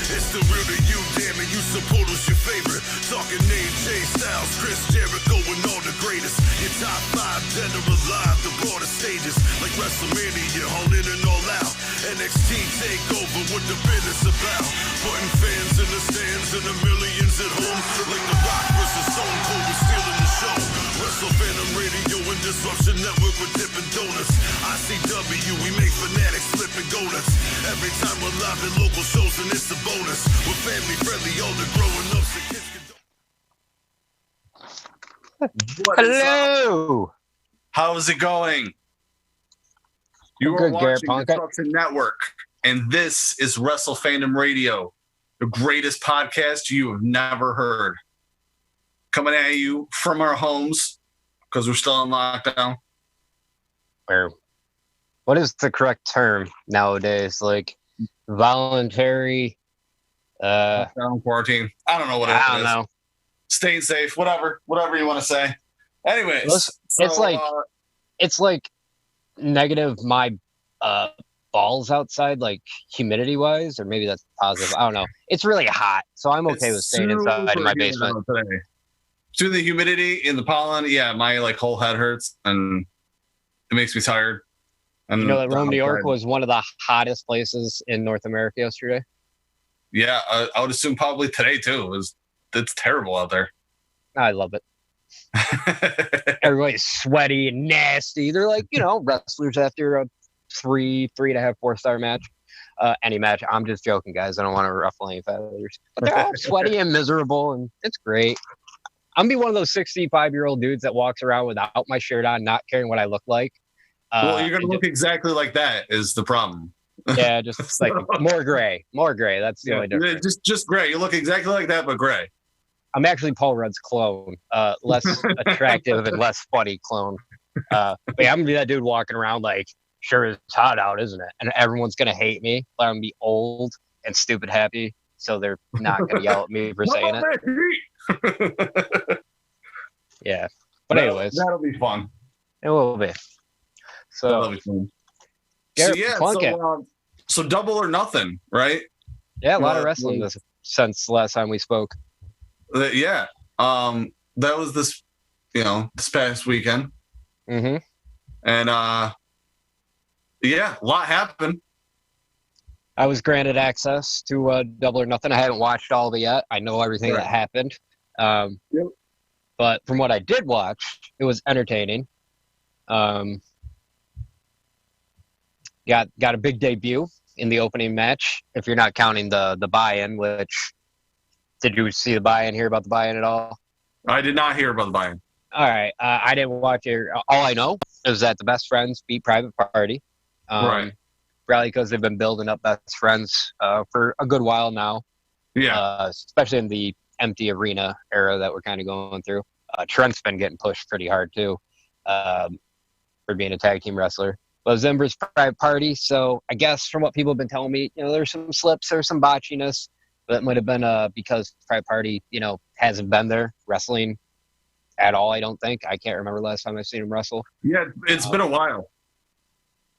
It's the real to you, damn it, you support who's your favorite. Talking name, Jay Styles, Chris Jericho, and all the greatest. Your top 5 dead or alive, the broader stages. Like WrestleMania, all in and all out. NXT takeover, what the business about. Putting fans in the stands and the millions at home. Like The Rock versus Stone Cold, we're stealing the show. Wrestle Fandom Radio and Disruption Network with Dippin' Donuts. ICW, we make fanatics flipping donuts. Every time we're live at local shows and it's a bonus. We're family friendly, all the growing ups and kids can Hello. How's it going? You are watching Disruption Network, and this is Wrestle Fandom Radio, the greatest podcast you have never heard. Coming at you from our homes, because we're still in lockdown. Or what is the correct term nowadays? Like voluntary lockdown, quarantine. I don't know what it is. I don't know. Staying safe, whatever you want to say. Anyways, it's like negative my balls outside, like humidity wise, or maybe that's positive. I don't know. It's really hot, so I'm okay with staying inside in my basement. Between the humidity and the pollen, yeah, my whole head hurts and it makes me tired. And you know that Rome, New York was one of the hottest places in North America yesterday? Yeah, I would assume probably today too. It's terrible out there. I love it. Everybody's sweaty and nasty. They're like, wrestlers after a 3.5, 4-star match. Any match. I'm just joking, guys. I don't want to ruffle any feathers. But they're all sweaty and miserable, and it's great. I'm gonna be one of those 65-year-old dudes that walks around without my shirt on, not caring what I look like. Well, you're gonna look exactly like that is the problem. Yeah, just like more gray. That's the only difference. Just gray. You look exactly like that, but gray. I'm actually Paul Rudd's clone. Less attractive and less funny clone. But yeah, I'm gonna be that dude walking around like, sure it's hot out, isn't it? And everyone's gonna hate me, but I'm gonna be old and stupid happy, so they're not gonna yell at me for saying it. Yeah, but anyways, that'll be fun. It will be. So that'll be fun. So Double or Nothing, right? Yeah, a lot of wrestling since last time we spoke. Yeah, that was this past weekend. Mm-hmm. And yeah, a lot happened. I was granted access to Double or Nothing. I haven't watched all of it yet. I know everything that happened. Yep. But from what I did watch, it was entertaining. Got a big debut in the opening match, if you're not counting the buy-in, which... Did you see the buy-in, hear about the buy-in at all? I did not hear about the buy-in. All right. I didn't watch it. All I know is that the Best Friends beat Private Party. Right. Probably because they've been building up Best Friends for a good while now. Yeah. Especially in the empty arena era that we're kind of going through. Trent's been getting pushed pretty hard, too, for being a tag team wrestler. But Zimber's Private Party, so I guess from what people have been telling me, there's some slips, there's some botchiness. That might have been because Private Party, hasn't been there wrestling at all, I don't think. I can't remember last time I've seen him wrestle. Yeah, it's been a while.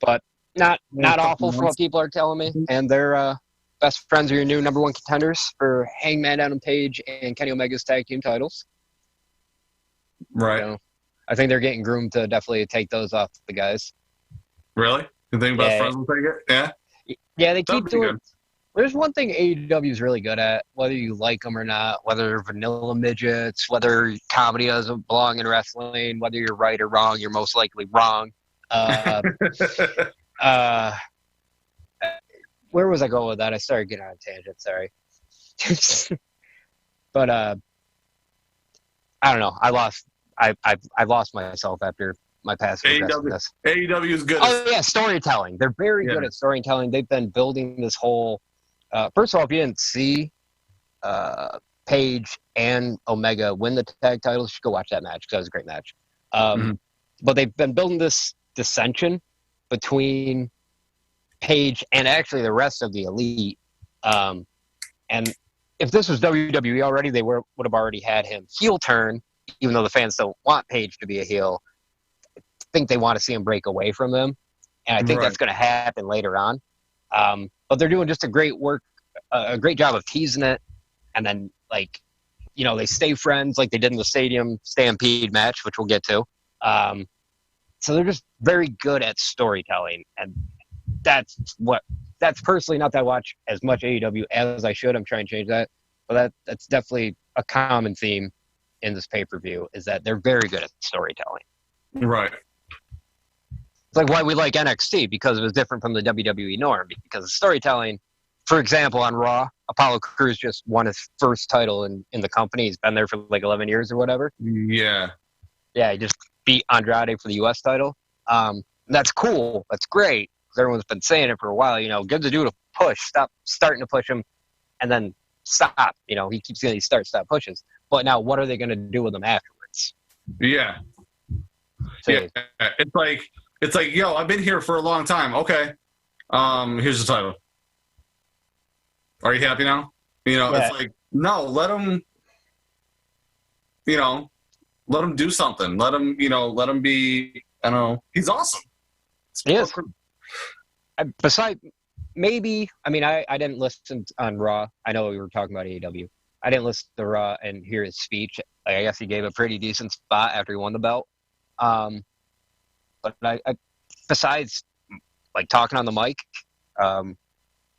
But not awful from what people are telling me. And their Best Friends are your new number one contenders for Hangman Adam Page and Kenny Omega's tag team titles. Right. I think they're getting groomed to definitely take those off the guys. Really? You think Best Friends will take it? Yeah? Yeah, they keep doing it. There's one thing AEW is really good at, whether you like them or not, whether they're vanilla midgets, whether comedy doesn't belong in wrestling, whether you're right or wrong, you're most likely wrong. Where was I going with that? I started getting on a tangent, sorry. But I don't know. I lost myself after my past aggressiveness. AEW is good. Oh yeah, storytelling. They're very good at storytelling. They've been building this whole. First of all, if you didn't see Page and Omega win the tag titles, you should go watch that match because that was a great match. But they've been building this dissension between Page and actually the rest of the Elite. And if this was WWE already, they would have already had him heel turn, even though the fans don't want Page to be a heel. I think they want to see him break away from them. And I think that's going to happen later on. But they're doing just a great work a great job of teasing it, and then like, you know, they stay friends like they did in the Stadium Stampede match, which we'll get to. So they're just very good at storytelling, and that's personally not that I watch as much AEW as I should. I'm trying to change that, but that's definitely a common theme in this pay-per-view, is that they're very good at storytelling. Right. It's like why we like NXT, because it was different from the WWE norm, because the storytelling, for example, on Raw, Apollo Crews just won his first title in the company. He's been there for like 11 years or whatever. Yeah. Yeah, he just beat Andrade for the U.S. title. That's cool. That's great. Because everyone's been saying it for a while. You know, give the dude a push. Stop starting to push him, and then stop. You know, he keeps getting these stop pushes. But now, what are they going to do with him afterwards? Yeah. So, yeah. It's like, yo, I've been here for a long time. Okay. Here's the title. Are you happy now? You know, yeah. It's like, no, let him, you know, let him do something. Let him, you know, let him be, I don't know. He's awesome. He is. Besides, maybe, I mean, I didn't listen on Raw. I know we were talking about AEW. I didn't listen to Raw and hear his speech. I guess he gave a pretty decent spot after he won the belt. But I besides, like, talking on the mic,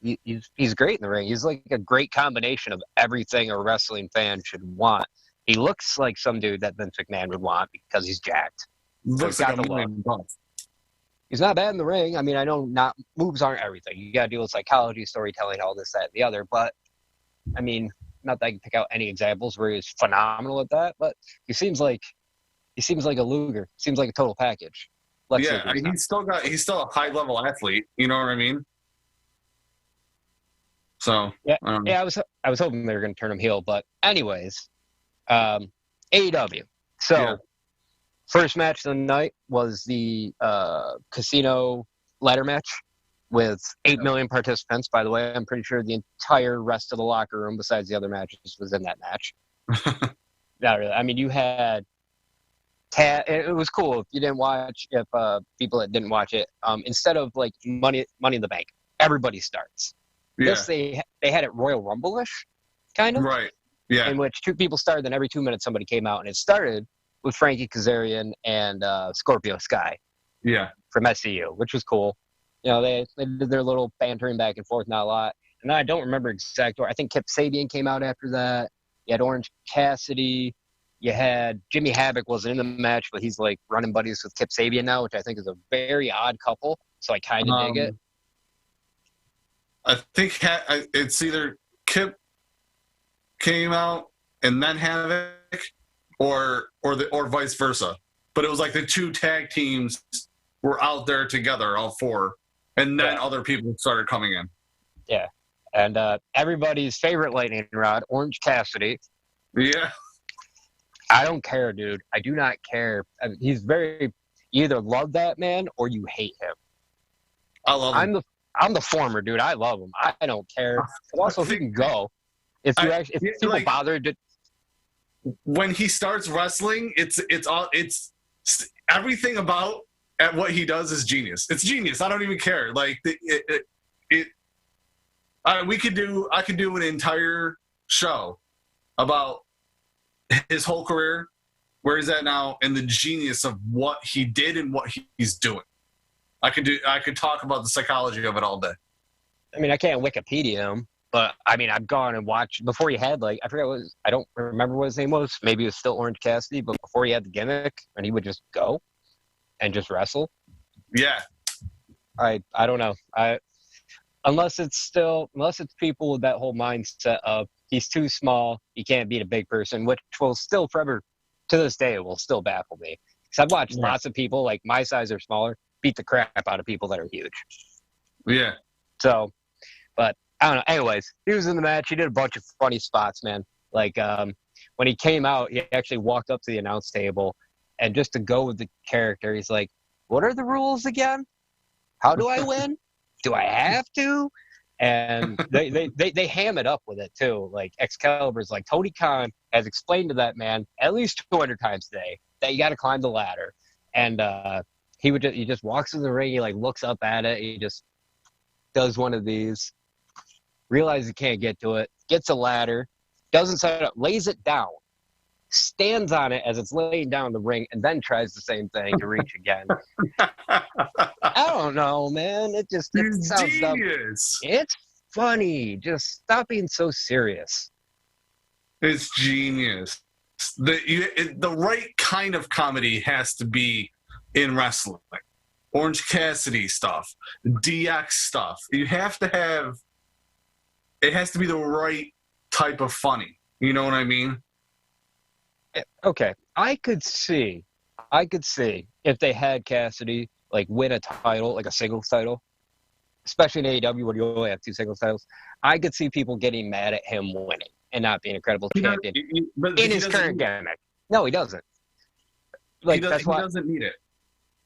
he's great in the ring. He's like a great combination of everything a wrestling fan should want. He looks like some dude that Vince McMahon would want because he's jacked. So he's got the look. He's not bad in the ring. I mean, I know not moves aren't everything. You got to deal with psychology, storytelling, all this, that, and the other. But I mean, not that I can pick out any examples where he's phenomenal at that. But he seems like a Luger. Seems like a total package. Yeah, I mean, he's still a high level athlete. You know what I mean? So yeah. I was hoping they were going to turn him heel, but anyways, AEW. So. Yeah. First match of the night was the casino ladder match with 8 million participants, by the way. I'm pretty sure the entire rest of the locker room, besides the other matches, was in that match. Not really. I mean, you had it was cool. If you didn't watch, if people that didn't watch it, instead of like Money in the Bank, everybody starts. Yeah. This, they had it Royal Rumble-ish, kind of. Right, yeah. In which 2 people started, then every 2 minutes somebody came out, and it started with Frankie Kazarian and Scorpio Sky. Yeah. From SCU, which was cool. You know, they did their little bantering back and forth, not a lot. And I don't remember exact order. I think Kip Sabian came out after that. You had Orange Cassidy. You had Jimmy Havoc wasn't in the match, but he's like running buddies with Kip Sabian now, which I think is a very odd couple. So I kind of dig it. I think it's either Kip came out and then Havoc, or vice versa. But it was like the 2 tag teams were out there together, all 4, and then other people started coming in. Yeah. And everybody's favorite lightning rod, Orange Cassidy. Yeah. I don't care, dude. I do not care. I mean, he's you either love that man or you hate him. I love him. I'm the former, dude. I love him. I don't care. Also, he can go. If people bother to. When he starts wrestling, it's everything about at what he does is genius. It's genius. I don't even care. Like I could do an entire show about his whole career, where he's at now, and the genius of what he did and what he's doing. I could talk about the psychology of it all day. I mean, I can't Wikipedia him. But, I mean, I've gone and watched, before he had, like, I don't remember what his name was. Maybe it was still Orange Cassidy, but before he had the gimmick, and he would just go and just wrestle. Yeah. I don't know. Unless it's people with that whole mindset of he's too small, he can't beat a big person, which will still forever, to this day, will still baffle me. Because I've watched lots of people, like my size or smaller, beat the crap out of people that are huge. Yeah. So, but I don't know. Anyways, he was in the match. He did a bunch of funny spots, man. Like when he came out, he actually walked up to the announce table, and just to go with the character, he's like, "What are the rules again? How do I win? Do I have to?" And they ham it up with it too. Like Excalibur's like, Tony Khan has explained to that man at least 200 times today that you got to climb the ladder, and he just walks in the ring. He like looks up at it. He just does one of these. realizes he can't get to it, gets a ladder, doesn't set it up, lays it down, stands on it as it's laying down the ring, and then tries the same thing to reach again. I don't know, man. It sounds dumb. It's funny. Just stop being so serious. It's genius. The right kind of comedy has to be in wrestling. Orange Cassidy stuff, DX stuff. You have to have. It has to be the right type of funny. You know what I mean? Okay, I could see if they had Cassidy like win a title, like a singles title, especially in AEW where you only have 2 singles titles. I could see people getting mad at him winning and not being a credible champion in his current gimmick. No, he doesn't. Like that's why he doesn't need it.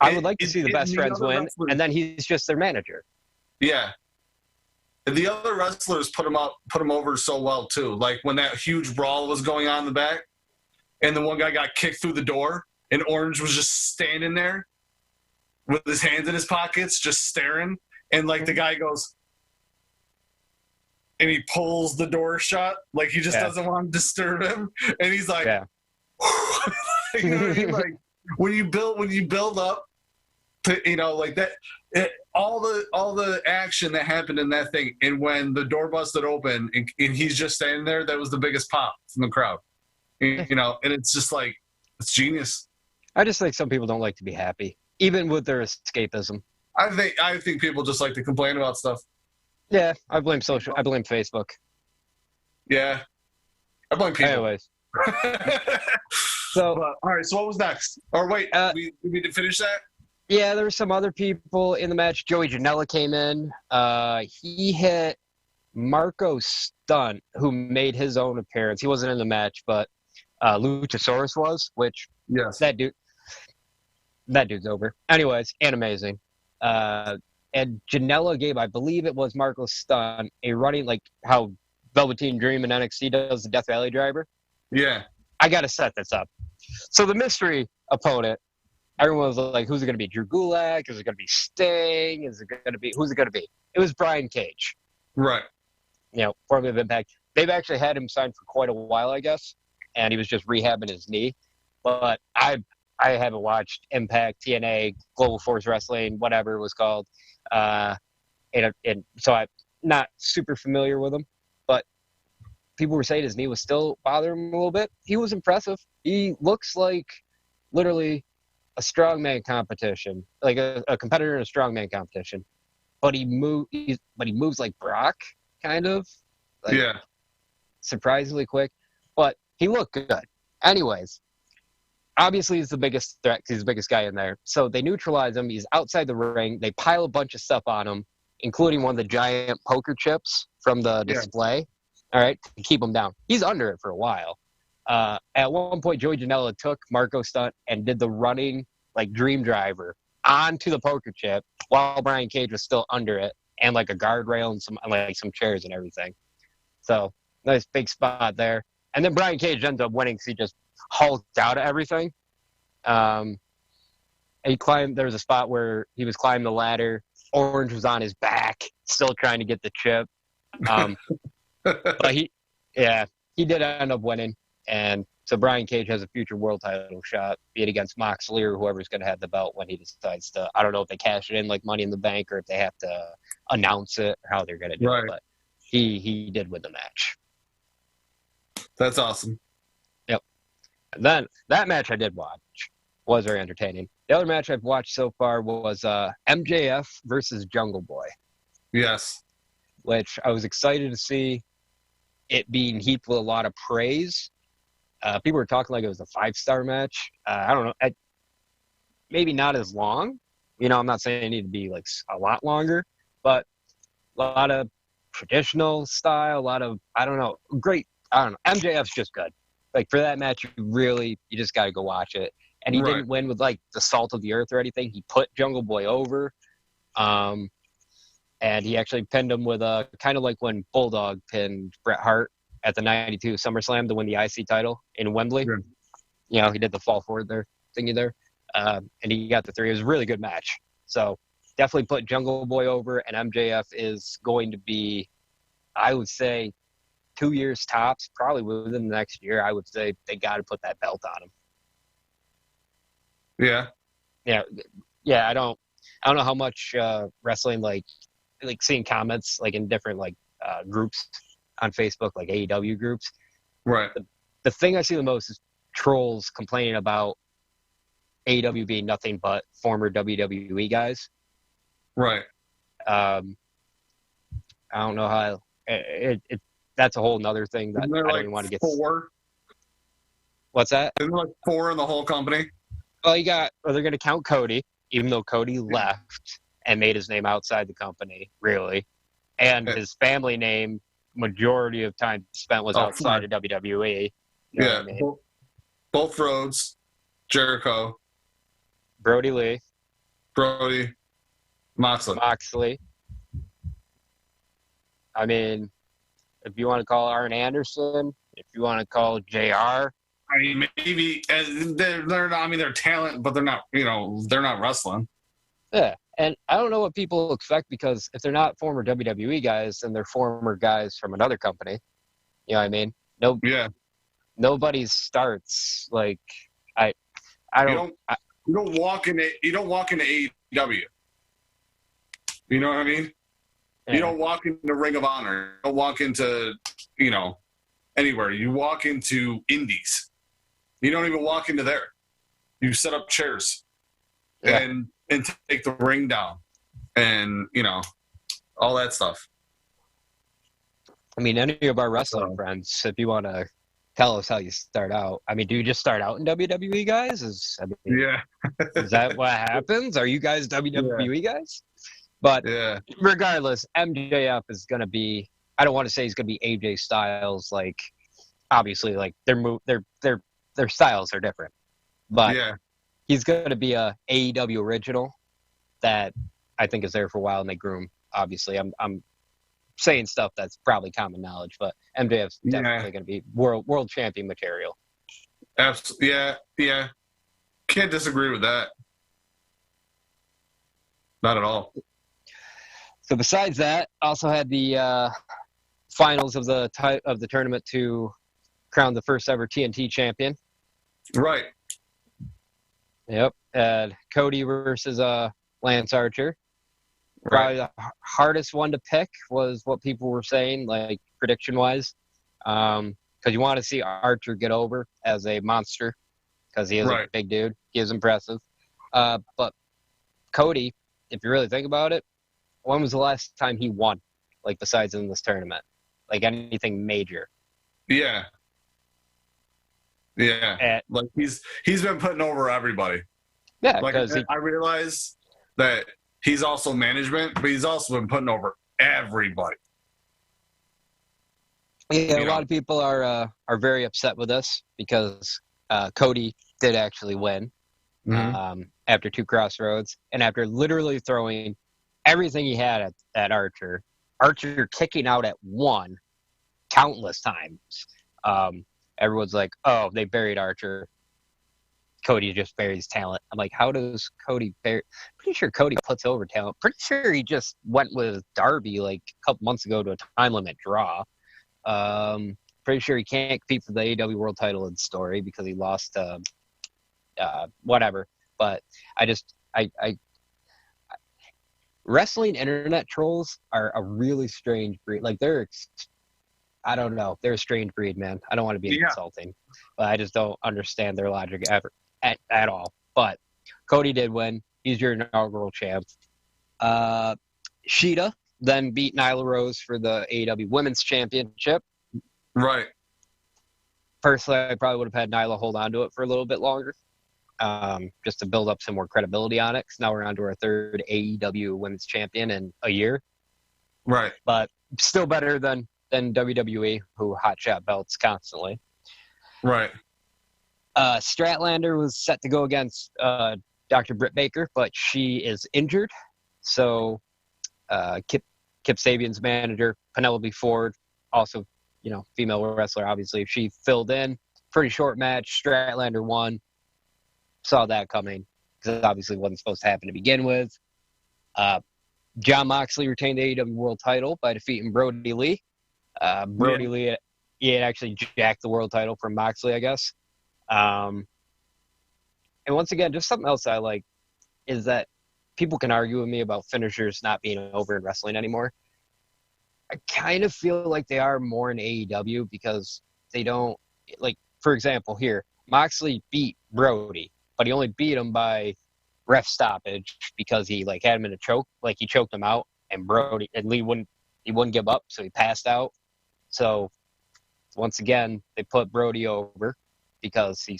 I would like to see the best friends win, and then he's just their manager. Yeah. The other wrestlers put him over so well too. Like when that huge brawl was going on in the back, and the one guy got kicked through the door, and Orange was just standing there with his hands in his pockets, just staring. And like the guy goes, and he pulls the door shut, like he just doesn't want to disturb him. And he's like, you know what I mean? Like when you build up to, you know, like that, all the action that happened in that thing, and when the door busted open and he's just standing there, that was the biggest pop from the crowd. You know, and it's just like, it's genius. I just think some people don't like to be happy, even with their escapism. I think people just like to complain about stuff. Yeah, I blame Facebook. Yeah, I blame people. Anyways, so all right. So what was next? Or wait, we need to finish that. Yeah, there were some other people in the match. Joey Janela came in. He hit Marco Stunt, who made his own appearance. He wasn't in the match, but Luchasaurus was, which that dude's over. Anyways, and amazing. And Janela gave, I believe it was Marco Stunt, a running, like how Velveteen Dream in NXT does the Death Valley driver. Yeah. I got to set this up. So the mystery opponent, everyone was like, who's it going to be? Drew Gulak? Is it going to be Sting? Who's it going to be? It was Brian Cage. Right. You know, formerly of Impact. They've actually had him signed for quite a while, I guess, and he was just rehabbing his knee. But I haven't watched Impact, TNA, Global Force Wrestling, whatever it was called. And so I'm not super familiar with him. But people were saying his knee was still bothering him a little bit. He was impressive. He looks like literally a strongman competition, like a competitor in a strongman competition. But he moves like Brock, kind of. Like, surprisingly quick. But he looked good. Anyways, obviously he's the biggest threat because he's the biggest guy in there. So they neutralize him. He's outside the ring. They pile a bunch of stuff on him, including one of the giant poker chips from the display. All right, to keep him down. He's under it for a while. At one point, Joey Janela took Marco Stunt and did the running, like, dream driver onto the poker chip while Brian Cage was still under it, and like a guardrail and some chairs and everything. So nice big spot there. And then Brian Cage ends up winning because he just hulked out of everything. And he climbed. There was a spot where he was climbing the ladder. Orange was on his back, still trying to get the chip. But he did end up winning. And so Brian Cage has a future world title shot, be it against Moxley or whoever's going to have the belt when he decides to. I don't know if they cash it in like Money in the Bank or if they have to announce it or how they're going to do it. But he did win the match. That's awesome. Yep. And then that match I did watch was very entertaining. The other match I've watched so far was MJF versus Jungle Boy. Yes. Which I was excited to see it being heaped with a lot of praise. People were talking like it was a 5-star match. I don't know. Maybe not as long. You know, I'm not saying it needed to be like a lot longer, but a lot of traditional style, a lot of, great. I don't know. MJF's just good. Like for that match, you just got to go watch it. And he didn't win with like the salt of the earth or anything. He put Jungle Boy over. And he actually pinned him with a kind of like when Bulldog pinned Bret Hart at the 92 SummerSlam to win the IC title in Wembley. Yeah. You know, he did the fall forward there, thingy there. And he got the 3. It was a really good match. So definitely put Jungle Boy over, and MJF is going to be I would say 2 years tops, probably within the next year, I would say they got to put that belt on him. Yeah. Yeah. I don't know how much wrestling, like seeing comments like in different groups on Facebook, like AEW groups. Right. The thing I see the most is trolls complaining about AEW being nothing but former WWE guys. Right. I don't know how that's a whole nother thing that I don't even want to get. 4? What's that? Isn't there 4 in the whole company? Well, they're going to count Cody, even though Cody left and made his name outside the company, really. And his family name, majority of time spent was outside of WWE. You know what I mean? Both Rhodes, Jericho, Brody Moxley. I mean, if you want to call Arn Anderson, if you want to call JR. I mean, maybe they're not. I mean, they're talent, but they're not. They're not wrestling. Yeah, and I don't know what people expect, because if they're not former WWE guys, then they're former guys from another company. You know what I mean? Nobody starts like I don't. You don't walk into AEW. You know what I mean? Yeah. You don't walk into Ring of Honor. You don't walk into anywhere. You walk into Indies. You don't even walk into there. You set up chairs and take the ring down, and all that stuff. I mean, any of our wrestling friends, if you want to tell us how you start out. I mean, do you just start out in WWE, guys? Is that what happens? Are you guys WWE guys? But regardless, MJF is going to be. I don't want to say he's going to be AJ Styles. Like, obviously, like their styles are different, but he's going to be a AEW original that I think is there for a while, and they groom. Obviously, I'm saying stuff that's probably common knowledge, but MJF's definitely going to be world champion material. Absolutely, yeah. Can't disagree with that. Not at all. So besides that, also had the finals of the tournament to crown the first ever TNT champion. Right. Yep. Cody versus Lance Archer. Probably the hardest one to pick was what people were saying, like prediction-wise, because you want to see Archer get over as a monster, because he is a big dude. He is impressive. But Cody, if you really think about it, when was the last time he won, like besides in this tournament? Like anything major? Yeah. Like he's been putting over everybody. Yeah, like I realize that he's also management, but he's also been putting over everybody. Yeah, a lot of people are very upset with us because Cody did actually win after 2 crossroads, and after literally throwing everything he had at Archer kicking out at 1 countless times. Everyone's like, oh, they buried Archer. Cody just buries talent. I'm like, how does Cody bury? Pretty sure Cody puts over talent. Pretty sure he just went with Darby like a couple months ago to a time limit draw. Pretty sure he can't compete for the AEW World Title in story because he lost whatever. But wrestling internet trolls are a really strange breed. Like I don't know. They're a strange breed, man. I don't want to be insulting, but I just don't understand their logic ever at all. But Cody did win. He's your inaugural champ. Sheeta then beat Nyla Rose for the AEW Women's Championship. Right. Personally, I probably would have had Nyla hold on to it for a little bit longer, just to build up some more credibility on it. Because now we're on to our 3rd AEW Women's Champion in a year. Right. But still better than WWE, who hotshot belts constantly. Right. Statlander was set to go against Dr. Britt Baker, but she is injured. So Kip Sabian's manager, Penelope Ford, also female wrestler, obviously, she filled in. Pretty short match. Statlander won. Saw that coming because it obviously wasn't supposed to happen to begin with. Jon Moxley retained the AEW World Title by defeating Brody Lee. Brody Lee, he had actually jacked the world title from Moxley, I guess. And once again, just something else I like is that people can argue with me about finishers not being over in wrestling anymore. I kind of feel like they are more in AEW because they don't, like, for example, here, Moxley beat Brody, but he only beat him by ref stoppage because he, like, had him in a choke. Like, he choked him out, and Lee wouldn't give up, so he passed out. So, once again, they put Brody over because he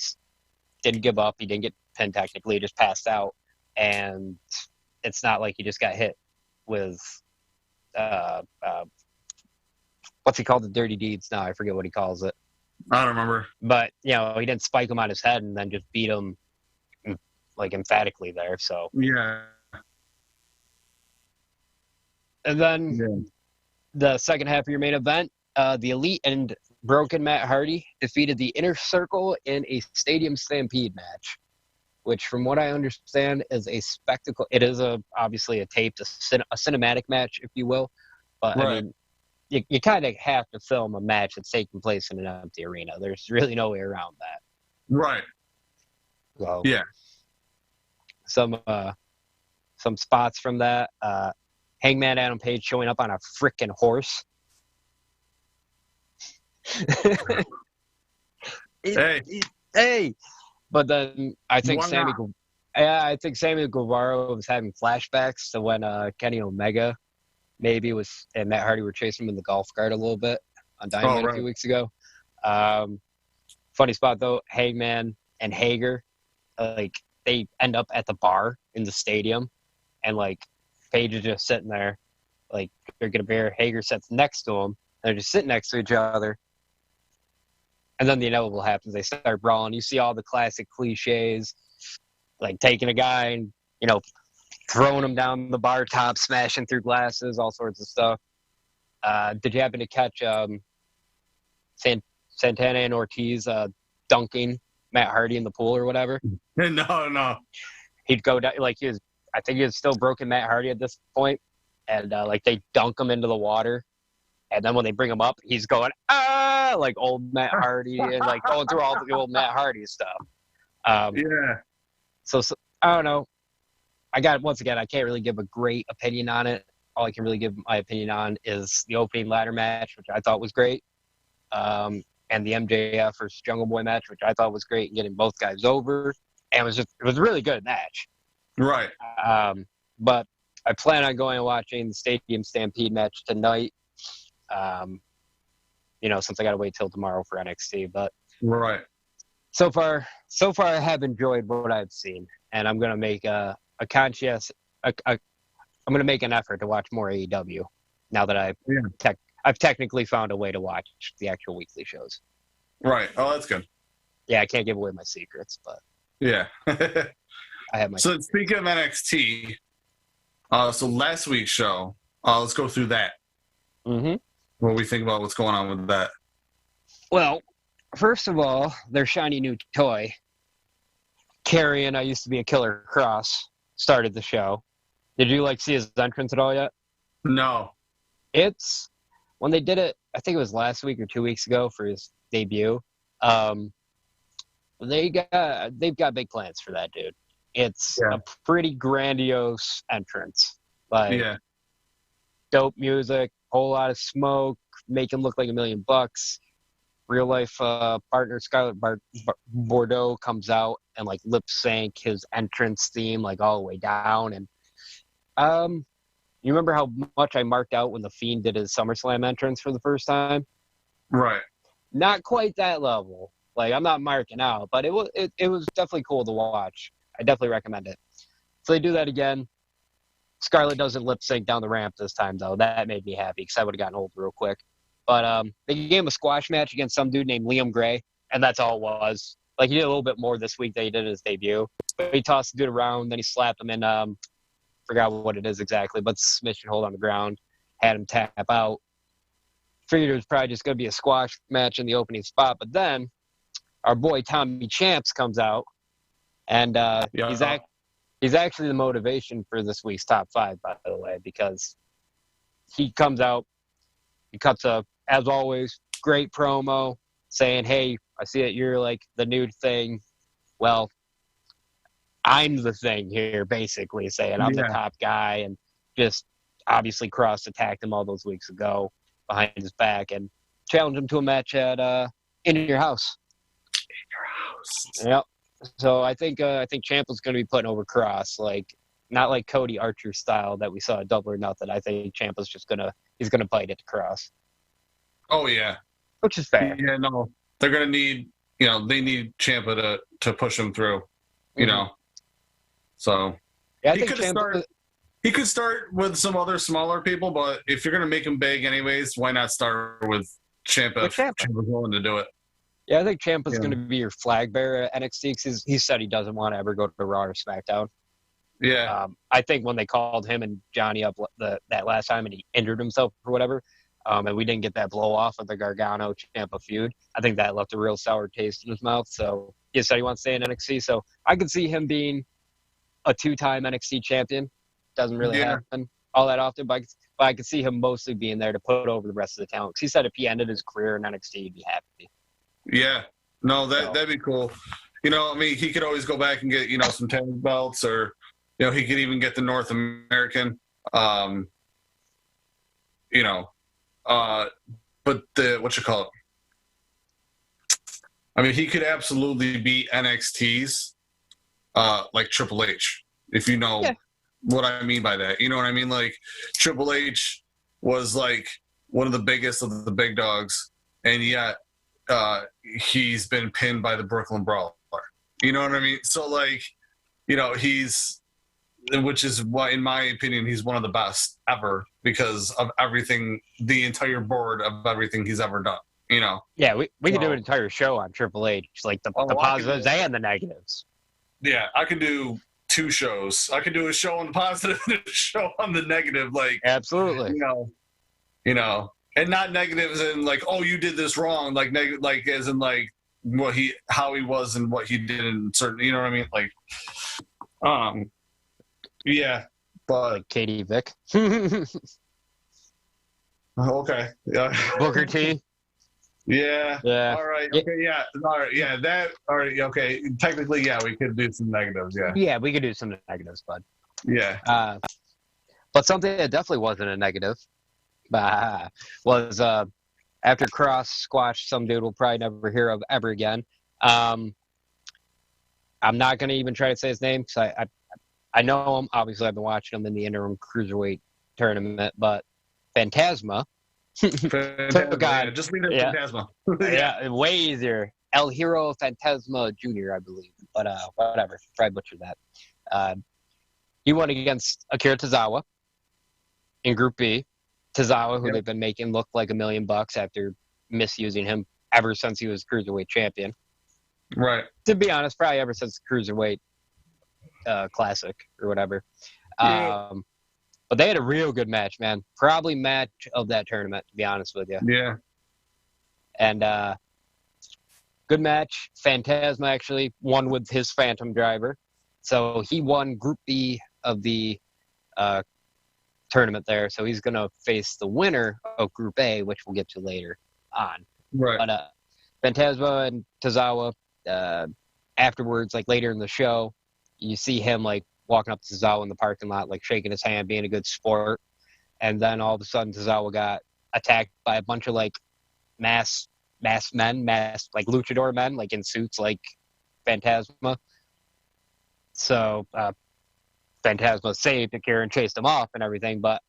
didn't give up. He didn't get pinned technically. He just passed out. And it's not like he just got hit with what's he called, the dirty deeds now? I forget what he calls it. I don't remember. But, he didn't spike him on his head and then just beat him, like, emphatically there. So yeah. And then the second half of your main event, the Elite and Broken Matt Hardy defeated the Inner Circle in a Stadium Stampede match, which, from what I understand, is a spectacle. It is obviously a taped, a cinematic match, if you will. But, right. I mean, you kind of have to film a match that's taking place in an empty arena. There's really no way around that. Right. So, yeah. Some spots from that. Hangman Adam Page showing up on a frickin' horse. Hey. But then I think Sammy Guevara was having flashbacks to when Kenny Omega and Matt Hardy were chasing him in the golf cart a little bit on Dynamite a few weeks ago. Funny spot though, Hangman and Hager, like, they end up at the bar in the stadium, and like Page is just sitting there, like, they're gonna bear. Hager sits next to him. They're just sitting next to each other. And then the inevitable happens. They start brawling. You see all the classic cliches, like taking a guy and, throwing him down the bar top, smashing through glasses, all sorts of stuff. Did you happen to catch Santana and Ortiz dunking Matt Hardy in the pool or whatever? No. He'd go down, like, I think he was still broken Matt Hardy at this point, and like they dunk him into the water. And then when they bring him up, he's going, like old Matt Hardy, and like going through all the old Matt Hardy stuff. So I don't know. I can't really give a great opinion on it. All I can really give my opinion on is the opening ladder match, which I thought was great. And the MJF versus Jungle Boy match, which I thought was great, and getting both guys over. And it was a really good match. Right. But I plan on going and watching the Stadium Stampede match tonight. Since I got to wait till tomorrow for NXT, but right. So far I have enjoyed what I've seen, and I'm gonna make I'm gonna make an effort to watch more AEW now that I've technically found a way to watch the actual weekly shows. Right. Oh, that's good. Yeah, I can't give away my secrets, but yeah. I have my. So speaking of NXT, so last week's show, let's go through that. Mm-hmm. What do we think about what's going on with that? Well, first of all, their shiny new toy, Carrie and I Used to Be a Killer Cross, started the show. Did you see his entrance at all yet? No. It's when they did it, I think it was last week or 2 weeks ago for his debut. They've got big plans for that dude. It's a pretty grandiose entrance. Dope music, whole lot of smoke, make him look like $1 million. Real life partner Scarlett Bordeaux comes out and lip sync his entrance theme all the way down. And you remember how much I marked out when The Fiend did his SummerSlam entrance for the first time? Right. Not quite that level. I'm not marking out, but it was definitely cool to watch. I definitely recommend it. So they do that again. Scarlett doesn't lip sync down the ramp this time, though. That made me happy because I would have gotten old real quick. But they gave him a squash match against some dude named Liam Gray, and that's all it was. He did a little bit more this week than he did his debut. But he tossed the dude around, then he slapped him in, forgot what it is exactly, but submission hold on the ground, had him tap out. Figured it was probably just going to be a squash match in the opening spot. But then our boy Tommy Champs comes out, and he's actually the motivation for this week's top 5, by the way, because he comes out, He cuts a, as always, great promo saying, hey, I see that you're like the new thing. Well, I'm the thing here, basically saying I'm the top guy, and just obviously Cross attacked him all those weeks ago behind his back and challenged him to a match at In Your House. In Your House. Yep. So I think Ciampa's going to be putting over Cross, like not like Cody Archer style that we saw at Double or Nothing. I think Ciampa's just gonna bite it to Cross. Oh yeah, which is fair. Yeah, no, they're gonna need they need Ciampa to push him through. You know. So yeah, I think he could start with some other smaller people, but if you're going to make him big anyways, why not start with Ciampa if Ciampa's willing to do it? Yeah, I think Ciampa's going to be your flag bearer at NXT because he said he doesn't want to ever go to Raw or SmackDown. Yeah. I think when they called him and Johnny up that last time and he injured himself or whatever, and we didn't get that blow-off of the Gargano-Ciampa feud, I think that left a real sour taste in his mouth. So he said he wants to stay in NXT. So I could see him being a 2-time NXT champion. Doesn't really happen all that often, but I could see him mostly being there to put over the rest of the talent. He said if he ended his career in NXT, he'd be happy. Yeah. No, that'd be cool. I mean, he could always go back and get, some tag belts or, he could even get the North American, but I mean, he could absolutely be NXT's, like Triple H, if you know what I mean by that. You know what I mean? Like, Triple H was like one of the biggest of the big dogs, and yet he's been pinned by the Brooklyn Brawler. You know what I mean? So, like, which is why, in my opinion, he's one of the best ever because of everything, the entire board of everything he's ever done. Yeah, we could do an entire show on Triple H, like the positives and the negatives. Yeah, I could do 2 shows. I could do a show on the positive and a show on the negative. Like, absolutely. And not negatives in like, oh, you did this wrong. Like like as in like how he was and what he did in certain. You know what I mean? Like, yeah, but like Katie Vick. Okay. Yeah. Booker T. Yeah. Yeah. All right. Okay. Yeah. All right. Yeah. That. All right. Okay. Technically, yeah, we could do some negatives. Yeah. Yeah, we could do some negatives, bud. Yeah. But something that definitely wasn't a negative was after Cross squashed some dude we'll probably never hear of ever again. I'm not going to even try to say his name because I know him. Obviously, I've been watching him in the interim cruiserweight tournament, but Phantasma. Yeah, just leave it Phantasma. Yeah, way easier. El Hero Phantasma Jr., I believe. But whatever. Probably butchered that. He won against Akira Tozawa in Group B. Tozawa, who they've been making look like $1 million after misusing him ever since he was Cruiserweight champion. Right. To be honest, probably ever since the Cruiserweight Classic or whatever. Yeah. But they had a real good match, man. Probably match of that tournament, to be honest with you. Yeah. And good match. Phantasma actually won with his Phantom Driver. So he won Group B of the tournament there. So he's going to face the winner of Group A, which we'll get to later on. Right. But Phantasma and Tozawa, afterwards, like later in the show, you see him like walking up to Tozawa in the parking lot, like shaking his hand, being a good sport. And then all of a sudden, Tozawa got attacked by a bunch of like masked men, like luchador men, like in suits, like Phantasma. So Phantasma saved Akira and chased him off and everything, but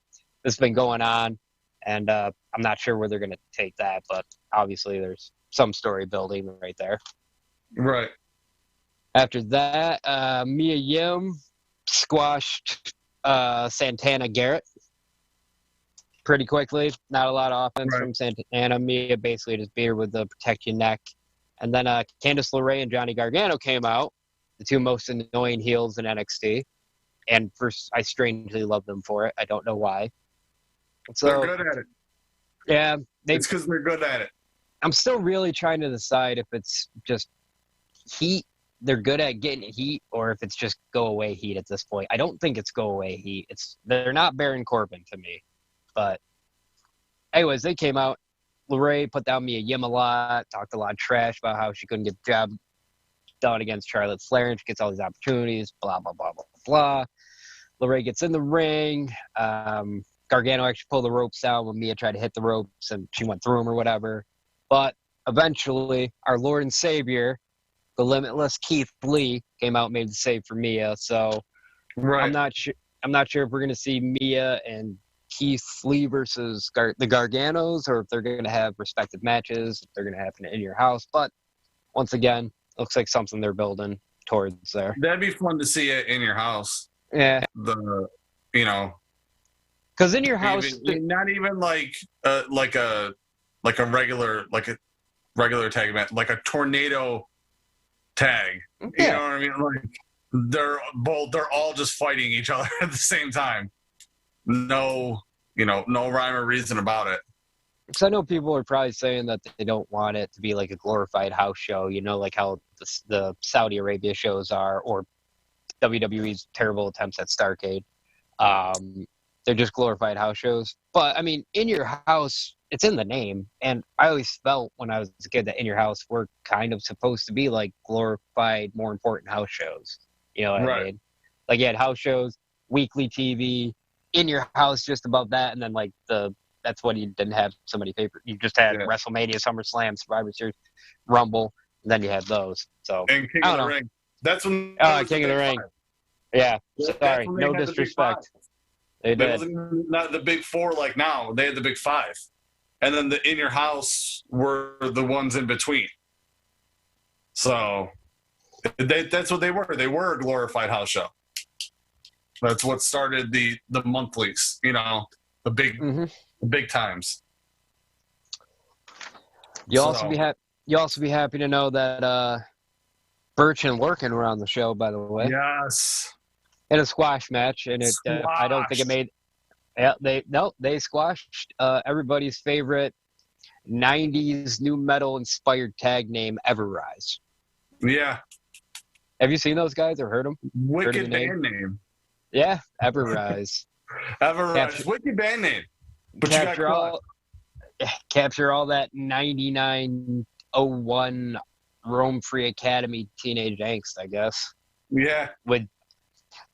this has been going on, and I'm not sure where they're going to take that, but obviously there's some story building right there. Right. After that, Mia Yim squashed Santana Garrett pretty quickly. Not a lot of offense from Santana. Mia basically just beat her with the protect your neck. And then Candice LeRae and Johnny Gargano came out, the two most annoying heels in NXT. And first, I strangely love them for it. I don't know why. So, they're good at it. Yeah. It's because they're good at it. I'm still really trying to decide if it's just heat. They're good at getting heat, or if it's just go away heat at this point. I don't think it's go away heat. They're not Baron Corbin to me, but anyways, they came out. LeRae put down Mia Yim a lot, talked a lot of trash about how she couldn't get the job done against Charlotte Flair, and she gets all these opportunities, blah, blah, blah, blah, blah. LeRae gets in the ring. Gargano actually pulled the ropes down when Mia tried to hit the ropes, and she went through them or whatever. But eventually, our Lord and Savior, the limitless Keith Lee, came out and made the save for Mia. So I'm not sure if we're going to see Mia and Keith Lee versus the Garganos, or if they're going to have respective matches, if they're going to happen in your house. But once again, looks like something they're building towards there. That'd be fun to see it in your house. Yeah. Because in your house, not even like a regular tag match, like a tornado tag. Yeah. You know what I mean? Like they're all just fighting each other at the same time. No rhyme or reason about it. Because I know people are probably saying that they don't want it to be like a glorified house show, like how the Saudi Arabia shows are, or WWE's terrible attempts at Starrcade. They're just glorified house shows. But, I mean, in your house, it's in the name. And I always felt when I was a kid that in your house were kind of supposed to be like glorified, more important house shows. You know what I mean? Like you had house shows, weekly TV, in your house just above that, and then like that's what you didn't have so many papers. You just had WrestleMania, SummerSlam, Survivor Series, Rumble, and then you had those. So and King of the Ring. That's when King of the Ring. Yeah. Sorry, no disrespect. It wasn't not the big four like now. They had the big five. And then the in your house were the ones in between. So that's what they were. They were a glorified house show. That's what started the monthlies, the big times. You'll also be happy to know that Birch and Lurkin were on the show, by the way. Yes. In a squash match, and I don't think it made. Yeah, they squashed everybody's favorite '90s new metal inspired tag name, Everrise. Yeah. Have you seen those guys or heard them? Wicked band name. Yeah, Everrise. Everrise. Wicked band name. But capture all that 9901 Rome Free Academy teenage angst, I guess. Yeah. With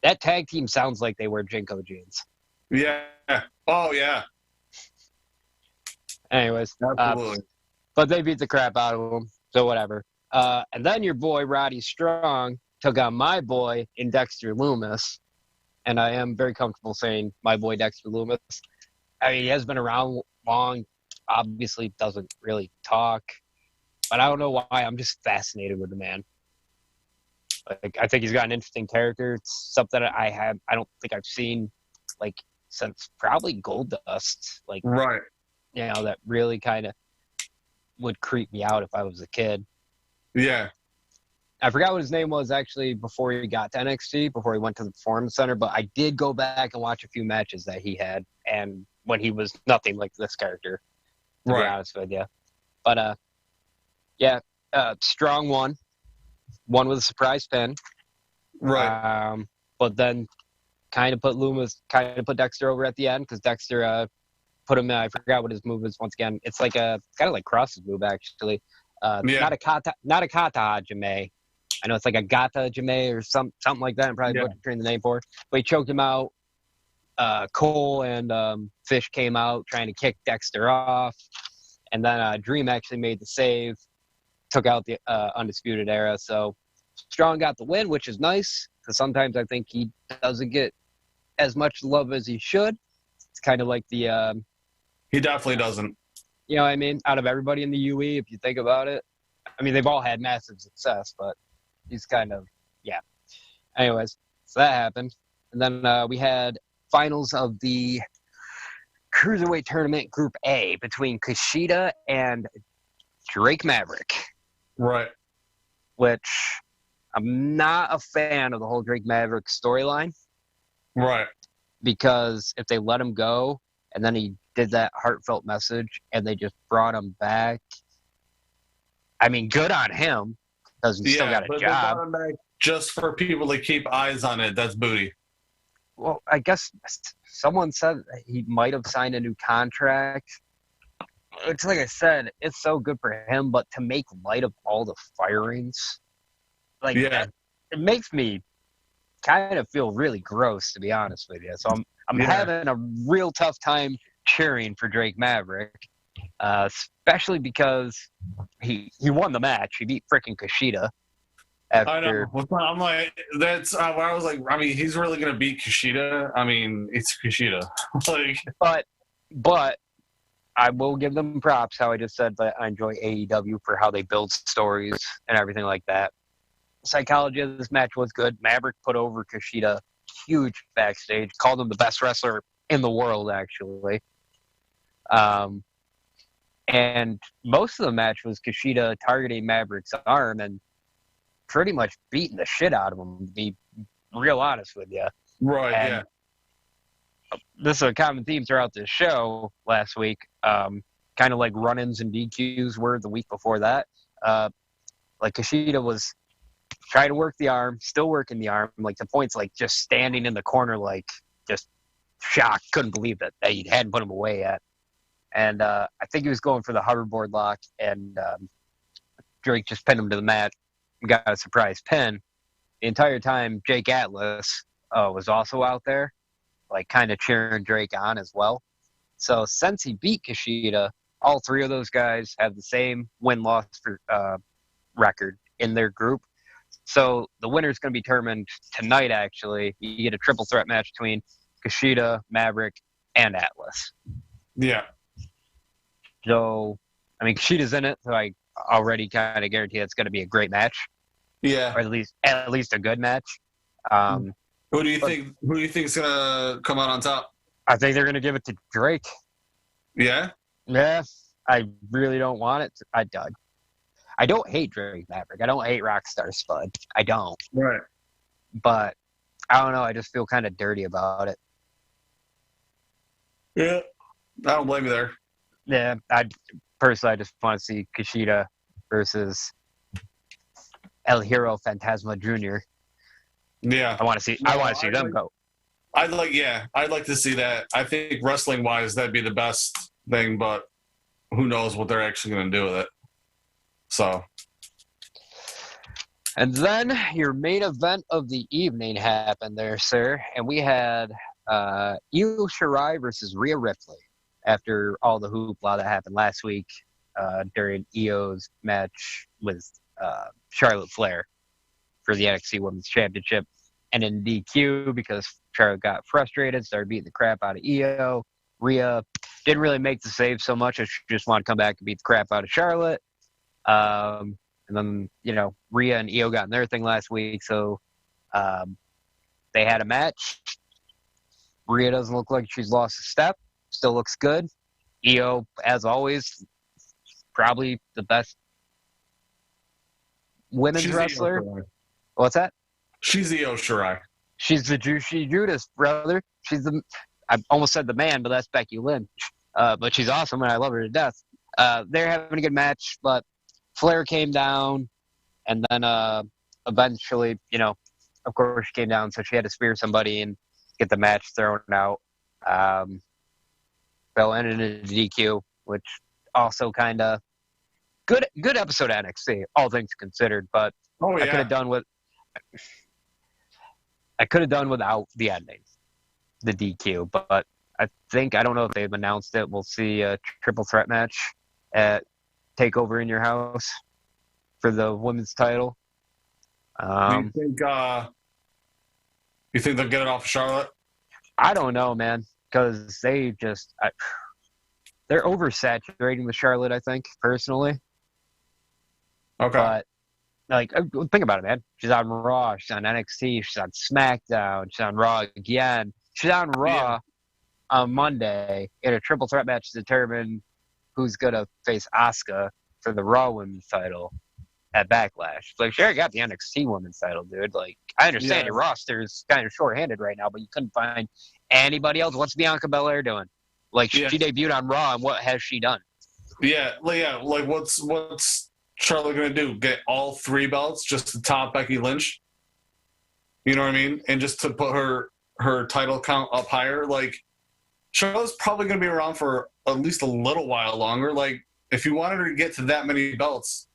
that tag team sounds like they wear Jinko jeans. Yeah. Oh, yeah. Anyways. Absolutely. But they beat the crap out of them, so whatever. And then your boy, Roddy Strong, took on my boy in Dexter Lumis. And I am very comfortable saying my boy Dexter Lumis. I mean, he has been around long, obviously doesn't really talk. But I don't know why. I'm just fascinated with the man. Like, I think he's got an interesting character. It's something that I don't think I've seen like since probably Goldust. Like, right. That really kind of would creep me out if I was a kid. Yeah. I forgot what his name was actually before he got to NXT, before he went to the Performance Center, but I did go back and watch a few matches that he had, and when he was nothing like this character, to be honest with you. But, Strong won with a surprise pin. Right. But then kind of put Dexter over at the end, because Dexter put him in, I forgot what his move is once again. It's like kind of like Cross's move, actually. Not a kata hajime. I know it's like a gata hajime or something like that. I'm probably butchering the name for it. But he choked him out. Cole and Fish came out trying to kick Dexter off. And then Dream actually made the save, took out the Undisputed Era. So Strong got the win, which is nice, because sometimes I think he doesn't get as much love as he should. It's kind of like the... he definitely doesn't. You know what I mean? Out of everybody in the UE, if you think about it. I mean, they've all had massive success, but he's kind of, Anyways, so that happened. And then we had finals of the Cruiserweight Tournament Group A between Kushida and Drake Maverick. Right. Which I'm not a fan of the whole Drake Maverick storyline. Right. Because if they let him go and then he did that heartfelt message and they just brought him back, I mean, good on him, because he's still got a job. Brought him back just for people to keep eyes on it. That's booty. Well, I guess someone said he might have signed a new contract, it's like I said, it's so good for him, but to make light of all the firings, like it makes me kind of feel really gross, to be honest with you. So I'm having a real tough time cheering for Drake Maverick, especially because he won the match. He beat freaking Kushida. I know. I'm like, that's why I was like, I mean, he's really gonna beat Kushida. I mean, it's Kushida. Like, but I will give them props. How I just said that I enjoy AEW for how they build stories and everything like that. Psychology of this match was good. Maverick put over Kushida huge backstage, called him the best wrestler in the world, actually. And most of the match was Kushida targeting Maverick's arm and pretty much beating the shit out of him, to be real honest with you. Right, and this is a common theme throughout this show last week, kind of like run-ins and DQs were the week before that. Like Kushida was trying to work the arm, still working the arm, like the point's like just standing in the corner, like just shocked, couldn't believe that he hadn't put him away yet. And I think he was going for the hoverboard lock, and Drake just pinned him to the mat and got a surprise pin. The entire time, Jake Atlas was also out there, like kind of cheering Drake on as well. So since he beat Kushida, all three of those guys have the same win-loss record in their group. So the winner is going to be determined tonight, actually. You get a triple threat match between Kushida, Maverick, and Atlas. Yeah. So, I mean, Kushida's in it, so I already kind of guarantee it's going to be a great match. Yeah. Or at least a good match. Who do you think is going to come out on top? I think they're going to give it to Drake. Yeah? Yeah. I really don't want it. I don't hate Drake Maverick. I don't hate Rockstar Spud. I don't. Right. But I don't know. I just feel kind of dirty about it. Yeah. I don't blame you there. Yeah. I just want to see Kushida versus El Hero Fantasma Jr. Yeah. I want to see them go. I'd like to see that. I think wrestling wise that'd be the best thing, but who knows what they're actually going to do with it. So, and then your main event of the evening happened there, sir, and we had Io Shirai versus Rhea Ripley after all the hoopla that happened last week during Io's match with Charlotte Flair for the NXT Women's Championship, and in DQ because Charlotte got frustrated, started beating the crap out of Io. Rhea didn't really make the save so much as she just wanted to come back and beat the crap out of Charlotte. And then, Rhea and Io got in their thing last week, so they had a match. Rhea doesn't look like she's lost a step. Still looks good. Io, as always, probably the best women's wrestler. What's that? She's Io Shirai. She's the Juicy Judas, brother. I almost said the man, but that's Becky Lynch. But she's awesome, and I love her to death. They're having a good match, but Flair came down, and then eventually, of course she came down, so she had to spear somebody and get the match thrown out. Fell ended in a DQ, which also kind of good episode of NXT, all things considered. But I could have done without the ending, the DQ. But I don't know if they've announced it. We'll see a triple threat match at Takeover in Your House for the women's title. Do you think they'll get it off of Charlotte? I don't know, man, because they're oversaturating with Charlotte, I think, personally. Okay. But think about it, man. She's on Raw, she's on NXT, she's on SmackDown, she's on Raw again. She's on Raw on Monday in a triple threat match to determine who's gonna face Asuka for the Raw Women's title at Backlash. Like, sure, you got the NXT Women's title, dude. Like, I understand your roster is kind of short-handed right now, but you couldn't find anybody else. What's Bianca Belair doing? Like, she debuted on Raw, and what has she done? Yeah. Like, what's Charlotte gonna do? Get all three belts just to top Becky Lynch? You know what I mean? And just to put her title count up higher? Like, Charlotte's probably going to be around for at least a little while longer. Like, if you wanted her to get to that many belts,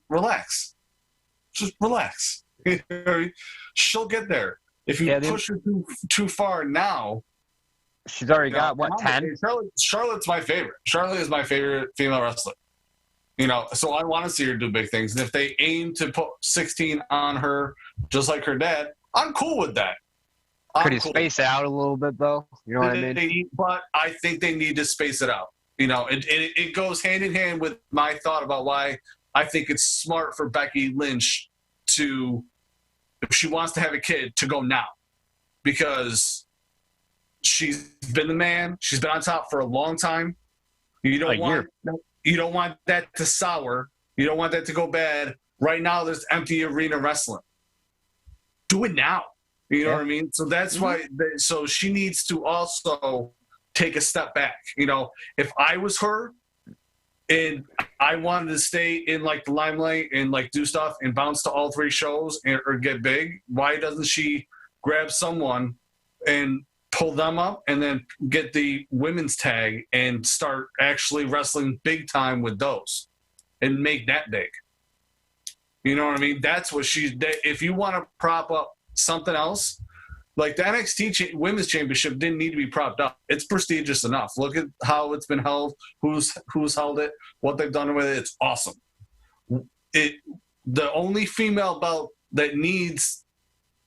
relax. Just relax. She'll get there. If you push her too far now, she's already got what, 10? Charlotte's my favorite. Charlotte is my favorite female wrestler. So I want to see her do big things. And if they aim to put 16 on her, just like her dad, I'm cool with that. Could he space it out a little bit, though? You know what I mean? But I think they need to space it out. It goes hand in hand with my thought about why I think it's smart for Becky Lynch to, if she wants to have a kid, to go now. Because she's been the man. She's been on top for a long time. You don't want that to sour. You don't want that to go bad. Right now, there's empty arena wrestling. Do it now. You know what I mean? So that's why. So she needs to also take a step back. If I was her and I wanted to stay in like the limelight and like do stuff and bounce to all 3 shows or get big, why doesn't she grab someone and pull them up and then get the women's tag and start actually wrestling big time with those and make that big? You know what I mean? That's what if you want to prop up something else, like the NXT Women's Championship didn't need to be propped up. It's prestigious enough. Look at how it's been held, who's held it, what they've done with it. It's awesome. The only female belt that needs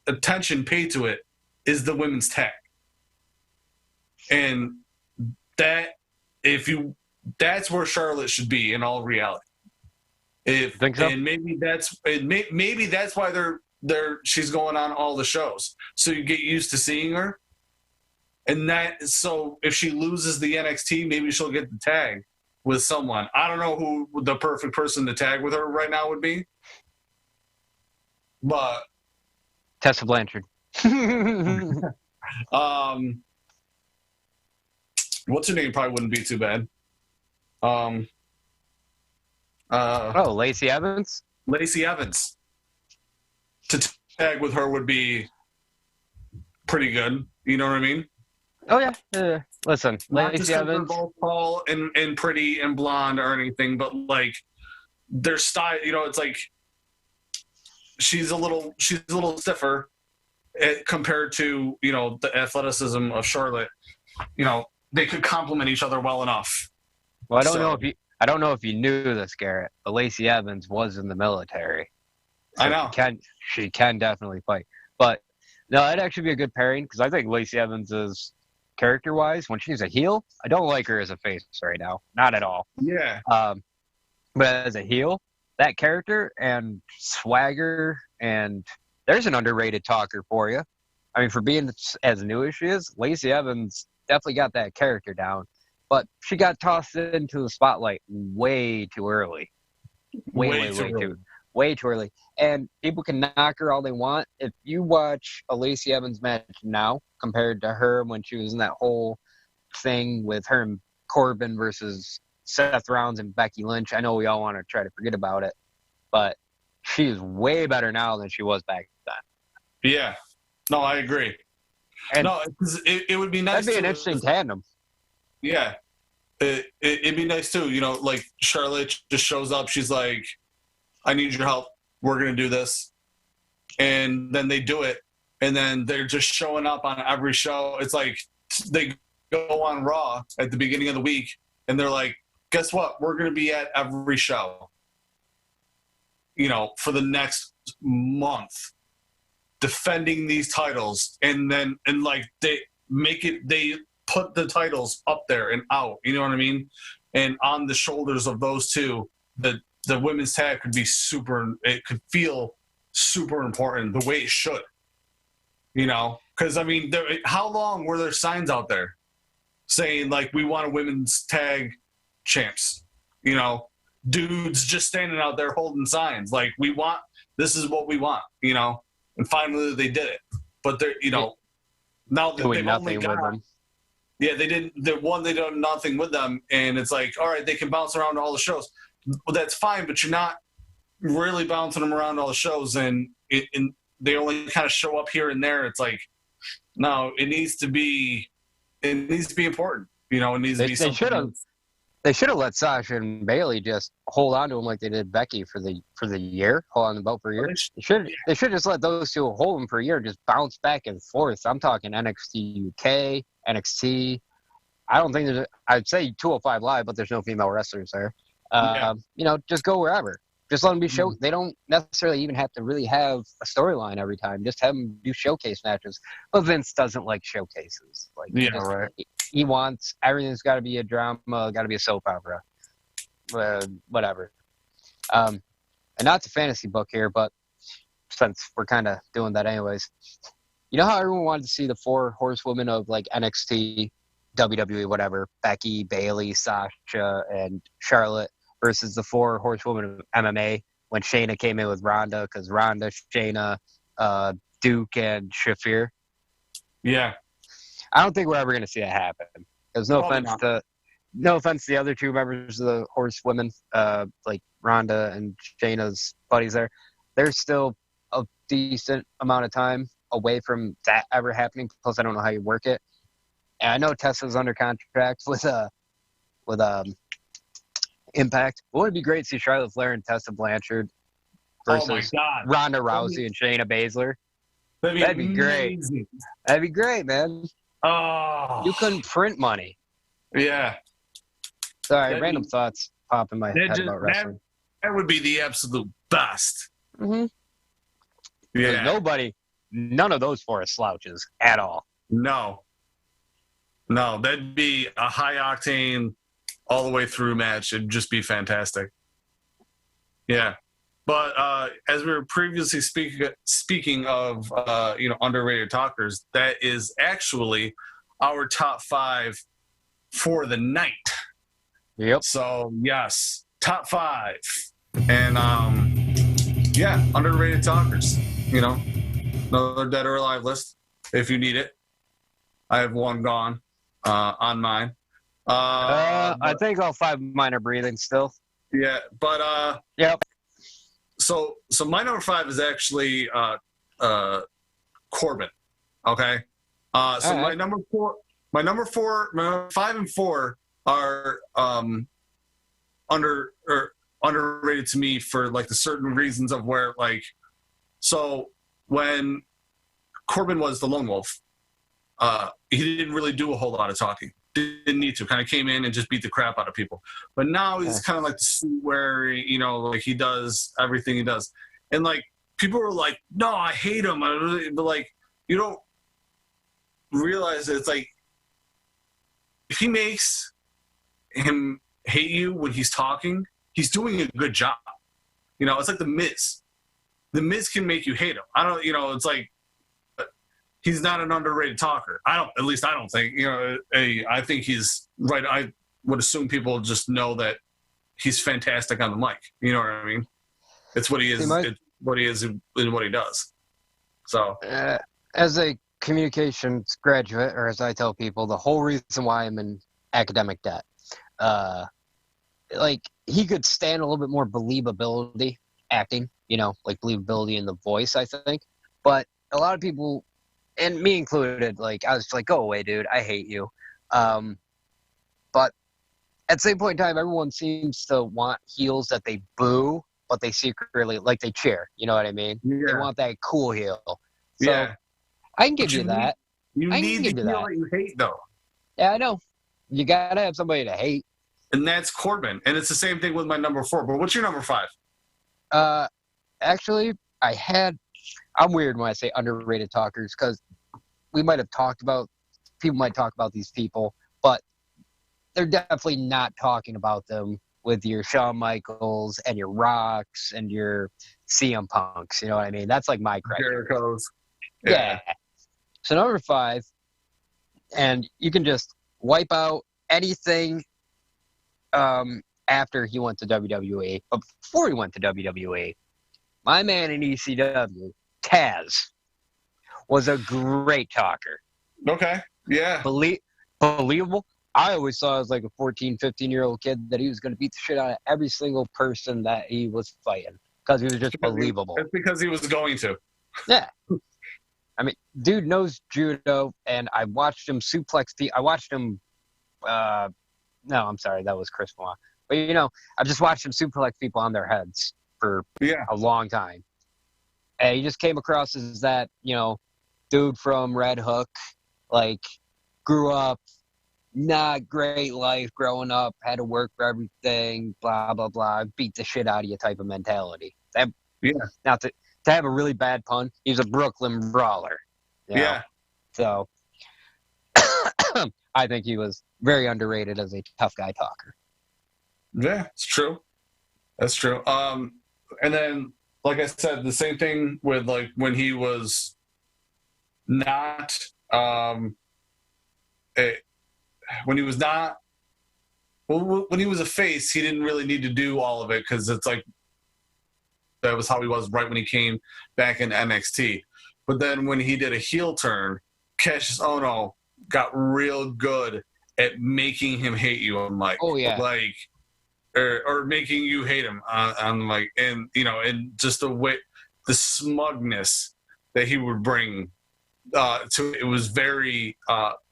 attention paid to it is the women's tag. And that's where Charlotte should be in all reality. Think so? And maybe that's why she's going on all the shows, so you get used to seeing her. And so if she loses the NXT, maybe she'll get the tag with someone. I don't know who the perfect person to tag with her right now would be, but Tessa Blanchard. What's her name? Probably wouldn't be too bad. Lacey Evans. Lacey Evans. To tag with her would be pretty good. You know what I mean? Oh yeah. Listen, not Lacey Evans, both tall and pretty and blonde or anything, but like their style. It's like she's a little stiffer compared to the athleticism of Charlotte. They could complement each other well enough. Well, I don't know if you knew this, Garrett, but Lacey Evans was in the military. So I know. She can definitely fight. But no, that'd actually be a good pairing because I think Lacey Evans is, character-wise, when she's a heel, I don't like her as a face right now. Not at all. Yeah. But as a heel, that character and swagger, and there's an underrated talker for you. I mean, for being as new as she is, Lacey Evans definitely got that character down. But she got tossed into the spotlight way too early. Way too early. And people can knock her all they want. If you watch a Lacey Evans match now compared to her when she was in that whole thing with her and Corbin versus Seth Rollins and Becky Lynch, I know we all want to try to forget about it, but she is way better now than she was back then. Yeah. No, I agree. And it would be nice. That'd be an interesting tandem. Yeah. It'd be nice too. Like Charlotte just shows up. She's like, I need your help. We're going to do this. And then they do it. And then they're just showing up on every show. It's like they go on Raw at the beginning of the week and they're like, guess what? We're going to be at every show, for the next month defending these titles. And they put the titles up there and out, you know what I mean? And on the shoulders of those two, the women's tag could be it could feel super important the way it should, because I mean, how long were there signs out there saying like, we want a women's tag champs, dudes just standing out there holding signs. Like this is what we want, and finally they did it, but they're, now that they've only got them. Yeah, they did nothing with them, and it's like, all right, they can bounce around to all the shows. Well, that's fine, but you're not really bouncing them around all the shows, and they only kind of show up here and there. It's like, no, it needs to be it needs to be important. You know, it needs to be something. They should have let Sasha and Bailey just hold on to him like they did Becky for the year, hold on to the belt for a year. They should just let those two hold them for a year, just bounce back and forth. I'm talking NXT UK, NXT. I don't think I'd say 205 Live, but there's no female wrestlers there. You know, just go wherever. Just let them be show. They don't necessarily even have to really have a storyline every time. Just have them do showcase matches. But Vince doesn't like showcases. Like, right. He wants everything's got to be a drama, got to be a soap opera, whatever. And not to fantasy book here, but since we're kind of doing that anyways, you know how everyone wanted to see the 4 horsewomen of like NXT, WWE, whatever, Becky, Bailey, Sasha, and Charlotte versus the 4 horsewomen of MMA when Shayna came in with Ronda, because Ronda, Shayna, Duke, and Shafir. Yeah. I don't think we're ever going to see that happen. Because no offense to the other 2 members of the horsewomen, like Ronda and Shayna's buddies there. They're still a decent amount of time away from that ever happening. Plus, I don't know how you work it. And I know Tessa's under contract with Impact. It would be great to see Charlotte Flair and Tessa Blanchard versus Ronda Rousey and Shayna Baszler. That'd be great. That'd be great, man. Oh, you couldn't print money. Yeah. Sorry, random thoughts pop in my head about wrestling. That would be the absolute best. Mm-hmm. Yeah. None of those 4 are slouches at all. No, that'd be a high octane all the way through match. It'd just be fantastic. Yeah. But as we were previously speaking of underrated talkers, that is actually our top 5 for the night. Yep. So yes, top 5, and underrated talkers. You know, another dead or alive list if you need it. I have one gone on mine. I think all 5 of mine are breathing still. Yeah, but yep. So my number 5 is actually Corbin. Okay. So right. my number 5 and 4 are underrated to me for like the certain reasons of where like, so when Corbin was the lone wolf, he didn't really do a whole lot of talking. Didn't need to. Kind of came in and just beat the crap out of people. But now he's kind of like the suit where, like he does everything he does. And like people are like, no, I hate him. But like, you don't realize that it's like, if he makes him hate you when he's talking, he's doing a good job. It's like the Miz. The Miz can make you hate him. It's like, he's not an underrated talker. I don't think, I think he's right. I would assume people just know that he's fantastic on the mic. You know what I mean? It's what he is. It's what he is and what he does. So as a communications graduate, or as I tell people, the whole reason why I'm in academic debt, like he could stand a little bit more believability acting, like believability in the voice, I think. But a lot of people, and me included, like I was like, go away, dude. I hate you. But at the same point in time, everyone seems to want heels that they boo, but they secretly, like they cheer. You know what I mean? Yeah. They want that cool heel. So yeah. I can give you that. You need the heel that you hate, though. Yeah, I know. You got to have somebody to hate. And that's Corbin. And it's the same thing with my number 4. But what's your number 5? Actually, I'm weird when I say underrated talkers because people might talk about these people, but they're definitely not talking about them with your Shawn Michaels and your Rocks and your CM Punks. You know what I mean? That's like my criteria. Jericho's. Yeah. So number 5, and you can just wipe out anything after he went to WWE, but before he went to WWE, my man in ECW, Taz, was a great talker. Okay, yeah. Believable. I always saw as like a 14, 15-year-old kid that he was going to beat the shit out of every single person that he was fighting because he was just believable. It's because he was going to. Yeah. I mean, dude knows judo, and I watched him suplex people. I watched him. No, I'm sorry, that was Chris Benoit. But I just watched him suplex people on their heads for a long time. And he just came across as that, dude from Red Hook, like grew up, not great life growing up, had to work for everything, blah blah blah, beat the shit out of you type of mentality. Now to have a really bad pun, he was a Brooklyn brawler. Yeah. So I think he was very underrated as a tough guy talker. Yeah, it's true. That's true. And then, like I said, the same thing with like when he was not when he was not when he was a face, he didn't really need to do all of it because it's like that was how he was right when he came back in NXT. But then when he did a heel turn, Cassius Ohno got real good at making him hate you on mic. Oh yeah, like or making you hate him on mic, and and just the smugness that he would bring to it was very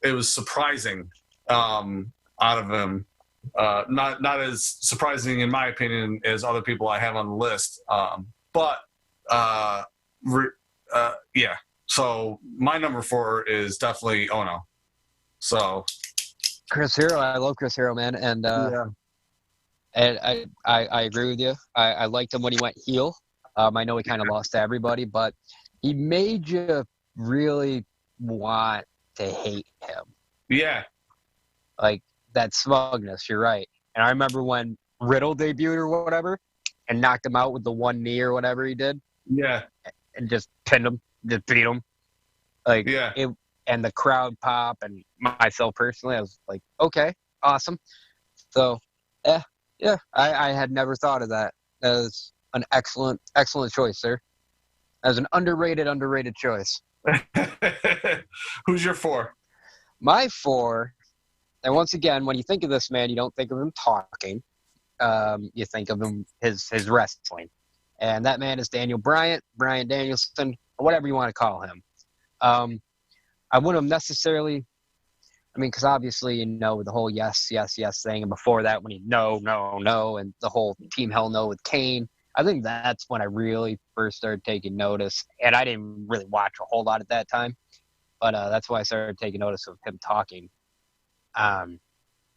it was surprising out of him. Not as surprising in my opinion as other people I have on the list, but yeah. So my number 4 is definitely Ohno. So Chris Hero, I love Chris Hero, man, and and I agree with you. I liked him when he went heel. I know he kind of lost to everybody, but he made you really want to hate him. Yeah. Like that smugness, you're right. And I remember when Riddle debuted or whatever and knocked him out with the one knee or whatever he did. Yeah. And just pinned him, just beat him. Like, yeah. And the crowd pop, and myself personally, I was like, okay, awesome. So, yeah, I had never thought of that. That was an excellent choice, sir. That was an underrated choice. Who's your 4? My 4, and once again, when you think of this man, you don't think of him talking. You think of him his wrestling. And that man is Daniel Bryan Danielson, whatever you want to call him. I wouldn't have necessarily, because obviously, with the whole yes thing, and before that, when he no, and the whole Team Hell No with Kane, I think that's when I really first started taking notice. And I didn't really watch a whole lot at that time, but that's why I started taking notice of him talking. And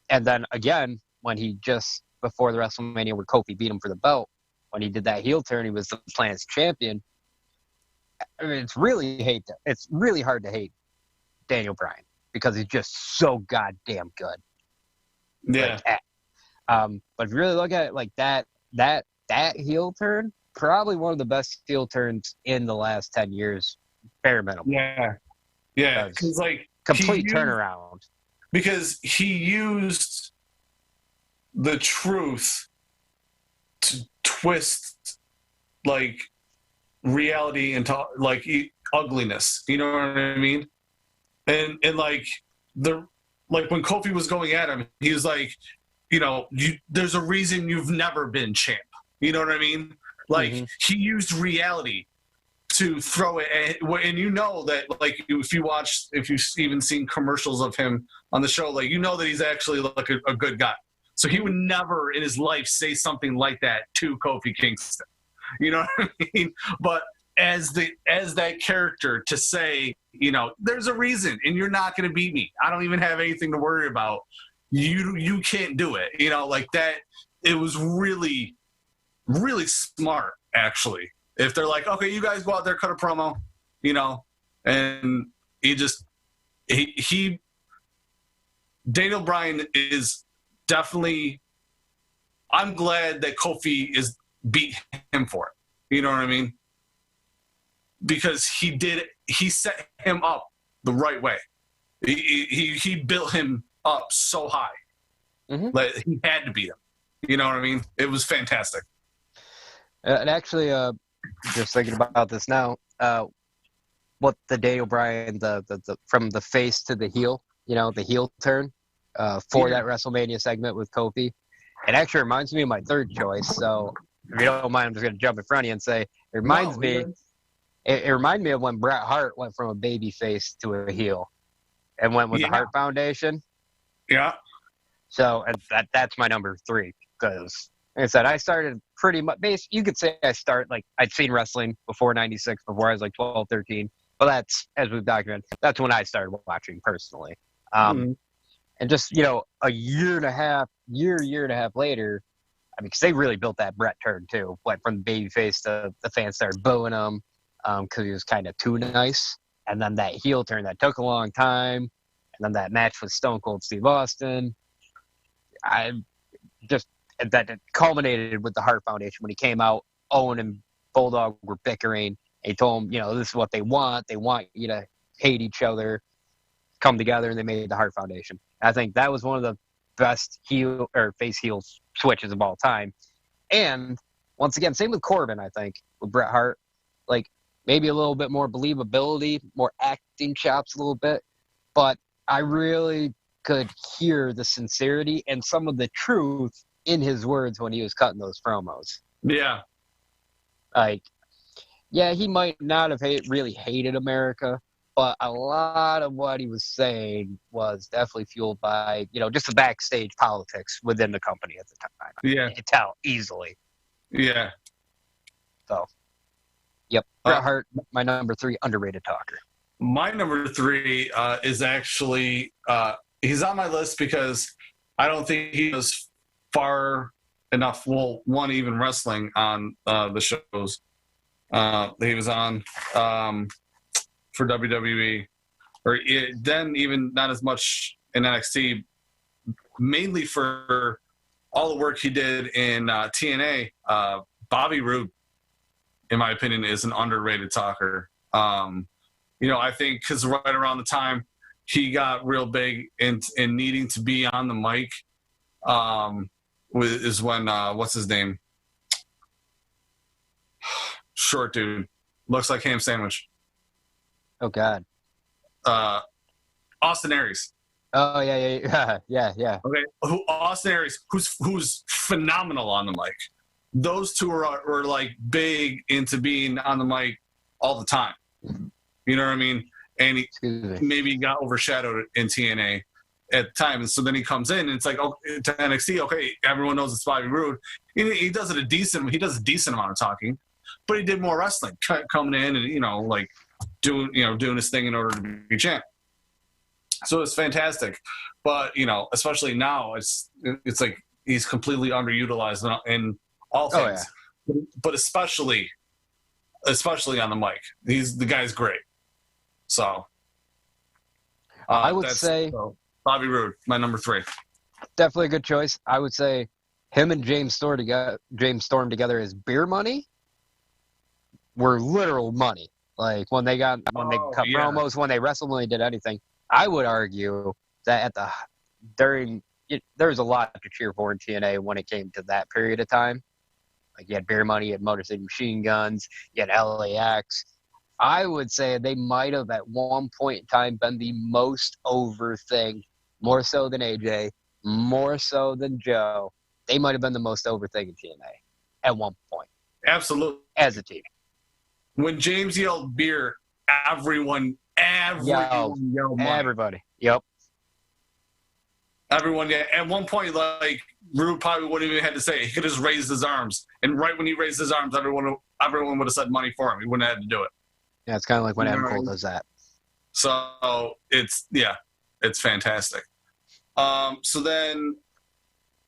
then again, when he just, before the WrestleMania where Kofi beat him for the belt, when he did that heel turn, he was the Planet's champion. It's really hard to hate Daniel Bryan because he's just so goddamn good. Yeah. But if you really look at it like that heel turn, probably one of the best heel turns in the last 10 years, bare minimum. Yeah. Yeah. Because complete turnaround. Because he used the truth to twist reality into ugliness. You know what I mean? And when Kofi was going at him, he was like, there's a reason you've never been champ. You know what I mean? He used reality to throw it, and that if you've even seen commercials of him on the show, that he's actually a good guy. So he would never in his life say something like that to Kofi Kingston. You know what I mean? But as that character to say, there's a reason, and you're not going to beat me. I don't even have anything to worry about. You can't do it. That. It was really, really smart, actually. If they're like, okay, you guys go out there, cut a promo, and Daniel Bryan is definitely. I'm glad that Kofi beat him for it. You know what I mean? Because he set him up the right way. He built him up so high. Mm-hmm. He had to beat him. You know what I mean? It was fantastic. And actually, just thinking about this now, what the Daniel Bryan, the from the face to the heel, the heel turn for that WrestleMania segment with Kofi, it actually reminds me of my third choice. So if you don't mind, I'm just going to jump in front of you and say it reminds me It reminded me of when Bret Hart went from a baby face to a heel and went with the Hart Foundation. Yeah. So that's my number 3 because, like I said, I started pretty much. You could say I'd seen wrestling before '96, before I was like 12, 13. But that's, as we've documented, that's when I started watching personally. And just, a year and a half later, I mean, because they really built that Bret turn too. Went from the babyface to the fans started booing him because he was kind of too nice. And then that heel turn that took a long time. And then that match with Stone Cold Steve Austin. That it culminated with the Hart Foundation when he came out. Owen and Bulldog were bickering. He told him, this is what they want. They want you to hate each other, come together, and they made the Hart Foundation. I think that was one of the best heel or face heel switches of all time. And once again, same with Corbin, I think, with Bret Hart. Like, maybe a little bit more believability, more acting chops a little bit. But I really could hear the sincerity and some of the truth in his words when he was cutting those promos. Yeah. Like, yeah, he might not have really hated America, but a lot of what he was saying was definitely fueled by, just the backstage politics within the company at the time. Yeah. You could tell easily. Yeah. So, yep. Bret Hart, my number 3 underrated talker. My number 3 is actually he's on my list because I don't think he was far enough. Well, one, even wrestling on the shows that he was on for WWE, or then even not as much in NXT, mainly for all the work he did in TNA. Bobby Roode, in my opinion, is an underrated talker. I think because right around the time he got real big in needing to be on the mic, is when what's his name? Short dude, looks like ham sandwich. Oh God. Austin Aries. Oh yeah. Okay, Austin Aries, who's phenomenal on the mic. Those two were like big into being on the mic all the time. You know what I mean? And maybe got overshadowed in TNA at the time. And so then he comes in and it's like, oh, to NXT, okay, everyone knows it's Bobby Roode. He does a decent amount of talking, but he did more wrestling, coming in and, doing his thing in order to be champ. So it's fantastic. But, especially now it's like he's completely underutilized in all things, but especially on the mic. The guy's great. So I would say Bobby Roode, my number 3. Definitely a good choice. I would say him and James Storm together as beer money were literal money. Like when they cut promos, when they wrestled, when they did anything. I would argue that there was a lot to cheer for in TNA when it came to that period of time. Like you had beer money, you had Motor City Machine Guns, you had LAX. I would say they might have at one point in time been the most over thing, more so than AJ, more so than Joe. They might have been the most over thing in TNA at one point. Absolutely. As a team. When James yelled beer, everyone yelled money. Everybody. Yep. Everyone, yeah. At one point, like, Roode probably wouldn't even have to say it. He could just raise his arms. And right when he raised his arms, everyone would have said money for him. He wouldn't have had to do it. Yeah, it's kind of like when Adam Cole does that. So it's fantastic. So then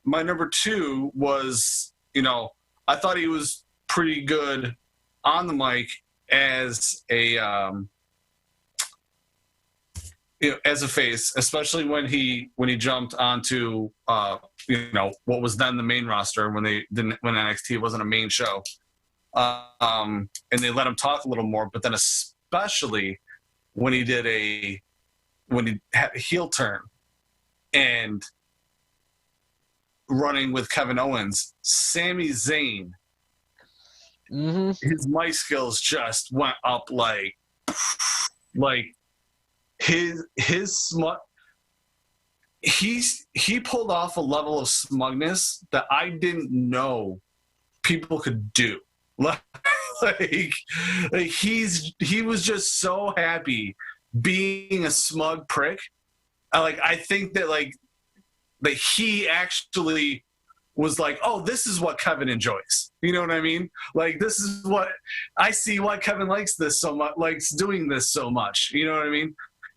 my number 2 was, I thought he was pretty good on the mic as a as a face, especially when he jumped onto what was then the main roster when NXT wasn't a main show. And they let him talk a little more, but then especially when he had a heel turn and running with Kevin Owens, Sami Zayn, his mic skills just went up like his smut. He pulled off a level of smugness that I didn't know people could do. like he was just so happy being a smug prick. I think that he actually was like, oh, this is what Kevin enjoys. You know what I mean? Like, this is what I see why Kevin likes this so much, likes doing this so much. You know what I mean?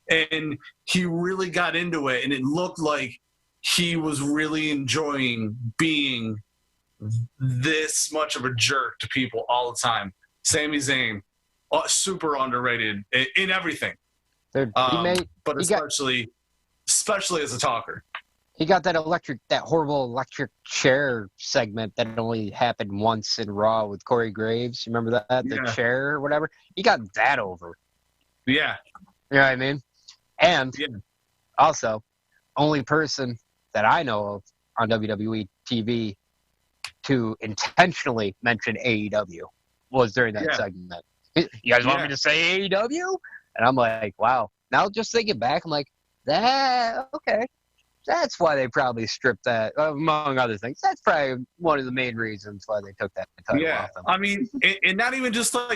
And he really got into it, and it looked like he was really enjoying being this much of a jerk to people all the time. Sami Zayn, super underrated in everything. But especially as a talker. He got that horrible electric chair segment that only happened once in Raw with Corey Graves. You remember that? The chair or whatever? He got that over. Yeah. You know what I mean? And also, only person that I know of on WWE TV to intentionally mention AEW was during that segment. You guys want me to say AEW? And I'm like, wow. Now just thinking back, I'm like, okay. That's why they probably stripped that, among other things. That's probably one of the main reasons why they took that title off them. I mean, and not even just on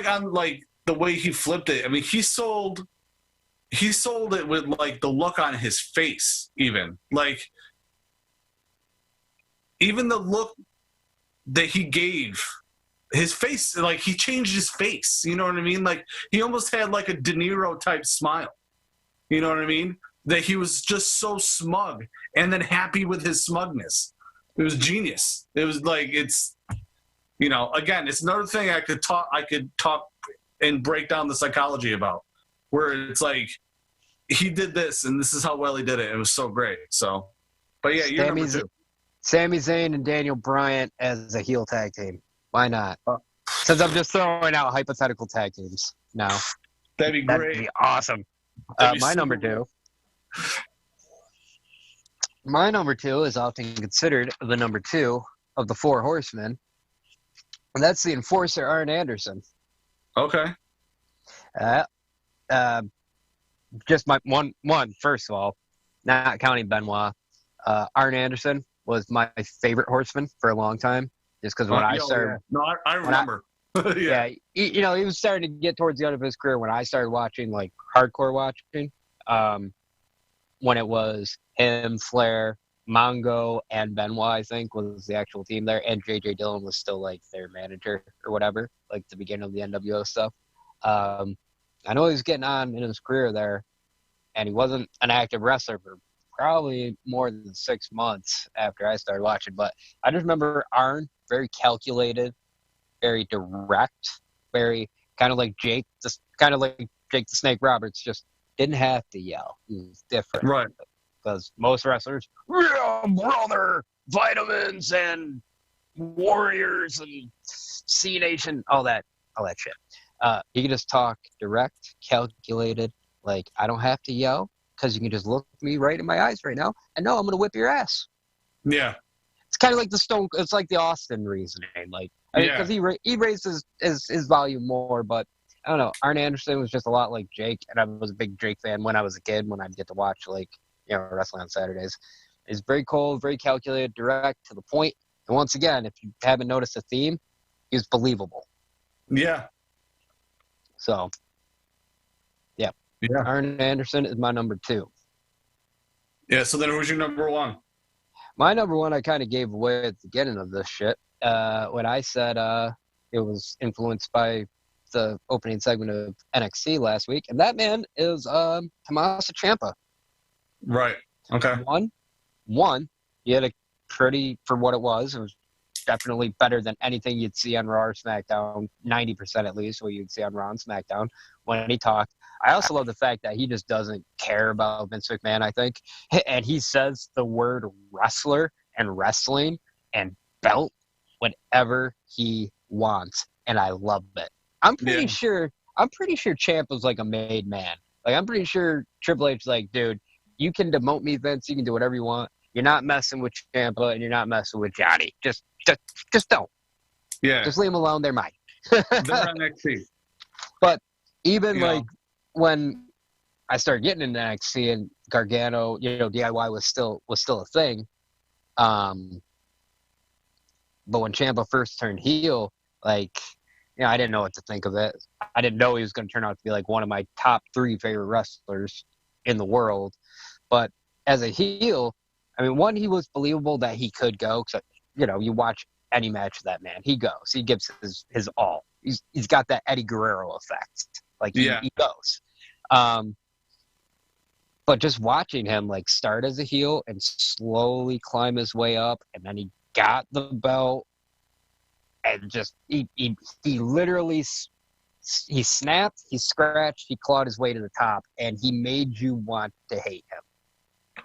the way he flipped it. I mean, he sold it with the look on his face, even even the look that he gave his face, he changed his face. You know what I mean? He almost had a De Niro type smile. You know what I mean? That he was just so smug and then happy with his smugness. It was genius. It was it's, again, it's another thing I could talk and break down the psychology about, where it's he did this and this is how well he did it. It was so great. So, but yeah, you're number two. Sami Zayn and Daniel Bryan as a heel tag team. Why not? Since I'm just throwing out hypothetical tag teams now. That'd be great. That'd be awesome. My number two. My number two is often considered the number two of the Four Horsemen, and that's the Enforcer, Arn Anderson. Okay. Just my one. First of all, not counting Benoit, Arn Anderson was my favorite Horseman for a long time. Just because when I started, I remember. He was starting to get towards the end of his career when I started watching hardcore watching. When it was him, Flair, Mongo, and Benoit, I think, was the actual team there, and J.J. Dillon was still their manager or whatever, the beginning of the NWO stuff. I know he was getting on in his career there, and he wasn't an active wrestler for probably more than 6 months after I started watching. But I just remember Arn, very calculated, very direct, very kind of like Jake, just kind of like Jake the Snake Roberts, just didn't have to yell. He was different. Right. Because most wrestlers, yeah, brother, vitamins and warriors and C Nation, all that shit. You can just talk direct, calculated, I don't have to yell because you can just look me right in my eyes right now and know I'm going to whip your ass. Yeah. It's kind of like it's like the Austin reasoning. Because he raised his volume more, but I don't know. Arn Anderson was just a lot like Jake, and I was a big Jake fan when I was a kid, when I'd get to watch, wrestling on Saturdays. He's very cold, very calculated, direct, to the point. And once again, if you haven't noticed a theme, he's believable. Yeah. So, yeah. Arn Anderson is my number two. Yeah, so then who's your number one? My number one I kind of gave away at the beginning of this shit. When I said it was influenced by the opening segment of NXT last week, and that man is Tommaso Ciampa. Right. Okay. One, he had a pretty, for what it was definitely better than anything you'd see on Raw or SmackDown, 90% at least, what you'd see on Raw and SmackDown when he talked. I also love the fact that he just doesn't care about Vince McMahon, I think. And he says the word wrestler and wrestling and belt whenever he wants. And I love it. I'm pretty sure Ciampa's a made man. I'm pretty sure Triple H is dude, you can demote me, Vince. You can do whatever you want. You're not messing with Ciampa, and you're not messing with Johnny. Just don't. Yeah. Just leave them alone. They're mine. They're on NXT. But even when I started getting into NXT and Gargano, DIY was still a thing. But when Ciampa first turned heel, I didn't know what to think of it. I didn't know he was going to turn out to be like one of my top 3 favorite wrestlers in the world. But as a heel, I mean, one, he was believable that he could go. Cause, you watch any match of that man, he goes. He gives his all. He's got that Eddie Guerrero effect. Like, he goes. But just watching him, like, start as a heel and slowly climb his way up, and then he got the belt, and just he literally he snapped, he scratched, he clawed his way to the top, and he made you want to hate him.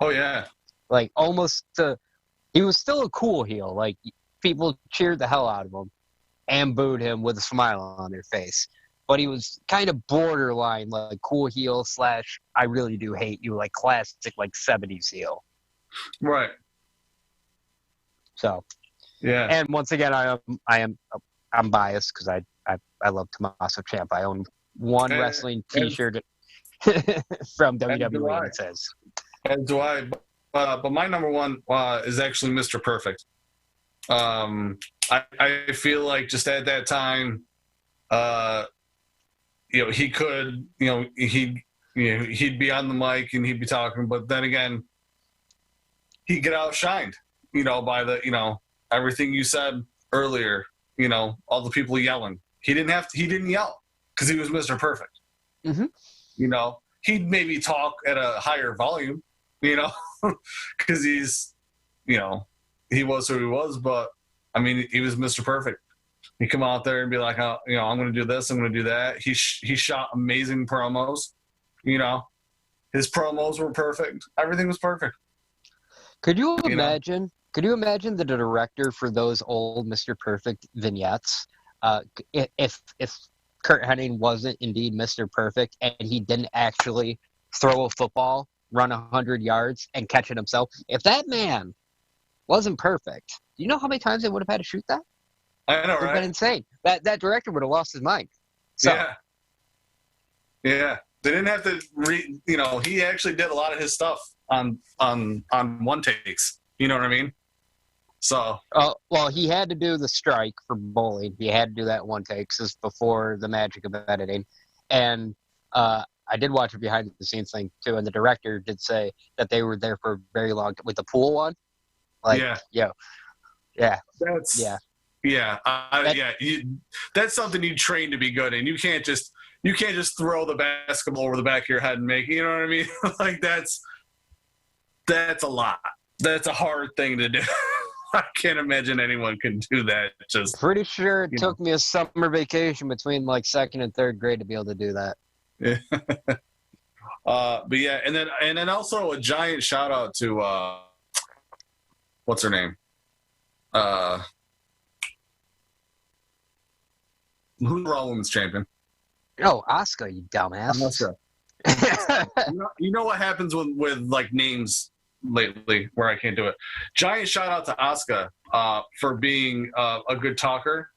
Oh yeah, like he was still a cool heel. Like, people cheered the hell out of him and booed him with a smile on their face. But he was kind of borderline, like, cool heel / I really do hate you, like classic, like 70s heel. Right. So. Yeah. And once again, I'm biased because I love Tommaso Ciampa. I own one wrestling T-shirt from WWE, and it says. As do I. But my number one is actually Mr. Perfect. I feel like just at that time, he could, he'd be on the mic and he'd be talking, but then again, he'd get outshined, by the, everything you said earlier, all the people yelling. He didn't yell because he was Mr. Perfect. Mm-hmm. He'd maybe talk at a higher volume, because he's, he was who he was, but I mean, he was Mr. Perfect. He'd come out there and be like, I'm going to do this, I'm going to do that. He shot amazing promos, his promos were perfect. Everything was perfect. Could you imagine? Could you imagine the director for those old Mr. Perfect vignettes? If Kurt Hennig wasn't indeed Mr. Perfect and he didn't actually throw a football, run 100 yards, and catch it himself, if that man wasn't perfect, do you know how many times they would have had to shoot that? I know, right? It would have been insane. That director would have lost his mind. So, yeah. They didn't have to he actually did a lot of his stuff on one takes. You know what I mean? So. Well, he had to do the strike for bowling. He had to do that one take. This is before the magic of editing. And I did watch a behind the scenes thing too, and the director did say that they were there for a very long time with the pool one. Like, yeah. That's that's something you train to be good in. You can't just throw the basketball over the back of your head and make, you know what I mean? Like, that's a lot. That's a hard thing to do. I can't imagine anyone can do that. Just pretty sure it took me a summer vacation between like 2nd and 3rd grade to be able to do that. Yeah. But yeah, and then also a giant shout out to what's her name? Who's the Raw Women's Champion? Oh, Asuka, you dumbass. Asuka. You know what happens with like names lately where I can't do it. Giant shout out to Asuka for being a good talker,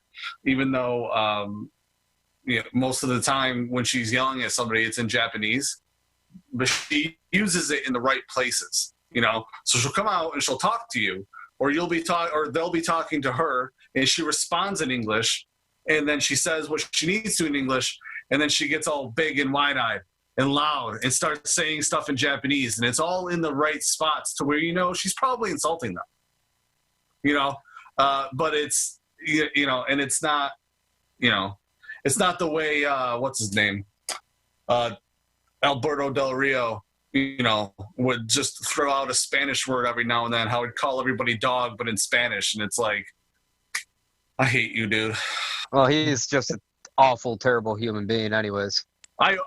even though most of the time when she's yelling at somebody, it's in Japanese, but she uses it in the right places. So she'll come out and she'll talk to you, or they'll be talking to her, and she responds in English, and then she says what she needs to in English, and then she gets all big and wide-eyed and loud and starts saying stuff in Japanese, and it's all in the right spots to where she's probably insulting them. But it's and it's not it's not the way what's his name, Alberto Del Rio, would just throw out a Spanish word every now and then, how he'd call everybody dog, but in Spanish. And it's like, I hate you, dude. Well, he's just an awful, terrible human being anyways. I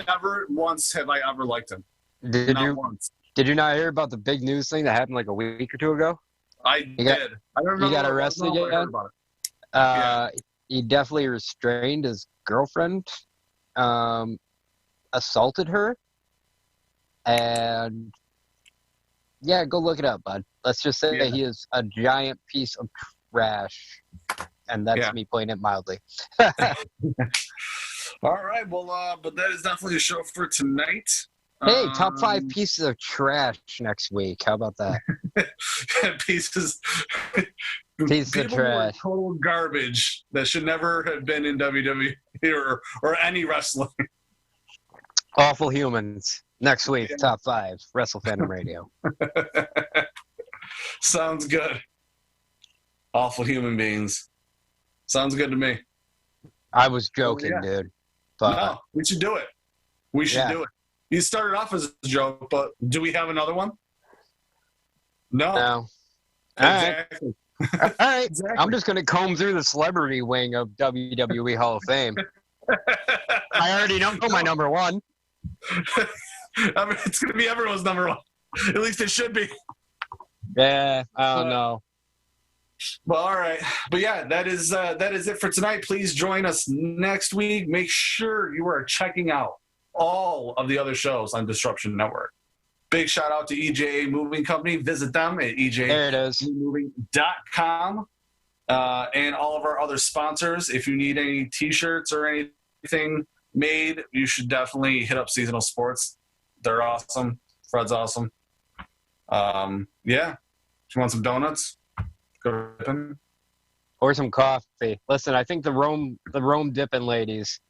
never once have I ever liked him. Did you not hear about the big news thing that happened like a week or two ago? I did. I don't know. He got arrested again? He definitely restrained his girlfriend, assaulted her, and go look it up, bud. Let's just say he is a giant piece of trash, and that's me putting it mildly. All right, well, but that is definitely a show for tonight. Hey, top 5 pieces of trash next week. How about that? Pieces of trash. Total garbage that should never have been in WWE or any wrestling. Awful humans. Next week, top 5. Wrestle Fandom Radio. Sounds good. Awful human beings. Sounds good to me. I was joking, dude. But no, we should do it. We should do it. You started off as a joke, but do we have another one? No. Exactly. All right. Exactly. I'm just going to comb through the celebrity wing of WWE Hall of Fame. I already know my number 1. I mean, it's going to be everyone's number 1. At least it should be. Yeah, I don't know. Well, all right. But yeah, that is it for tonight. Please join us next week. Make sure you are checking out all of the other shows on Disruption Network. Big shout out to EJA Moving Company. Visit them at ejamoving.com. And all of our other sponsors. If you need any t-shirts or anything made, you should definitely hit up Seasonal Sports. They're awesome. Fred's awesome. Yeah. If you want some donuts, go to them. Or some coffee. Listen, I think the Rome dipping ladies,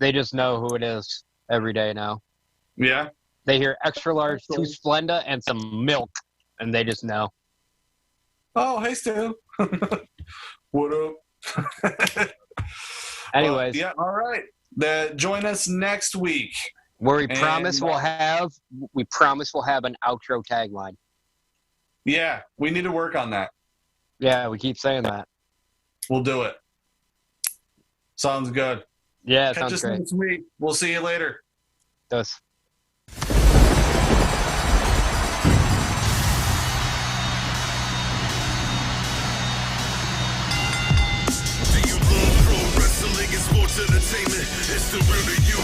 they just know who it is every day now. Yeah. They hear extra large, 2 Splenda, and some milk, and they just know. Oh, hey, Stu. What up? Anyways. Yeah, all right. Join us next week. Where we promise we'll have an outro tagline. Yeah, we need to work on that. Yeah, we keep saying that. We'll do it. Sounds good. Yeah, Catch us great. Next week. We'll see you later. Does. Sports entertainment, it's the real to you.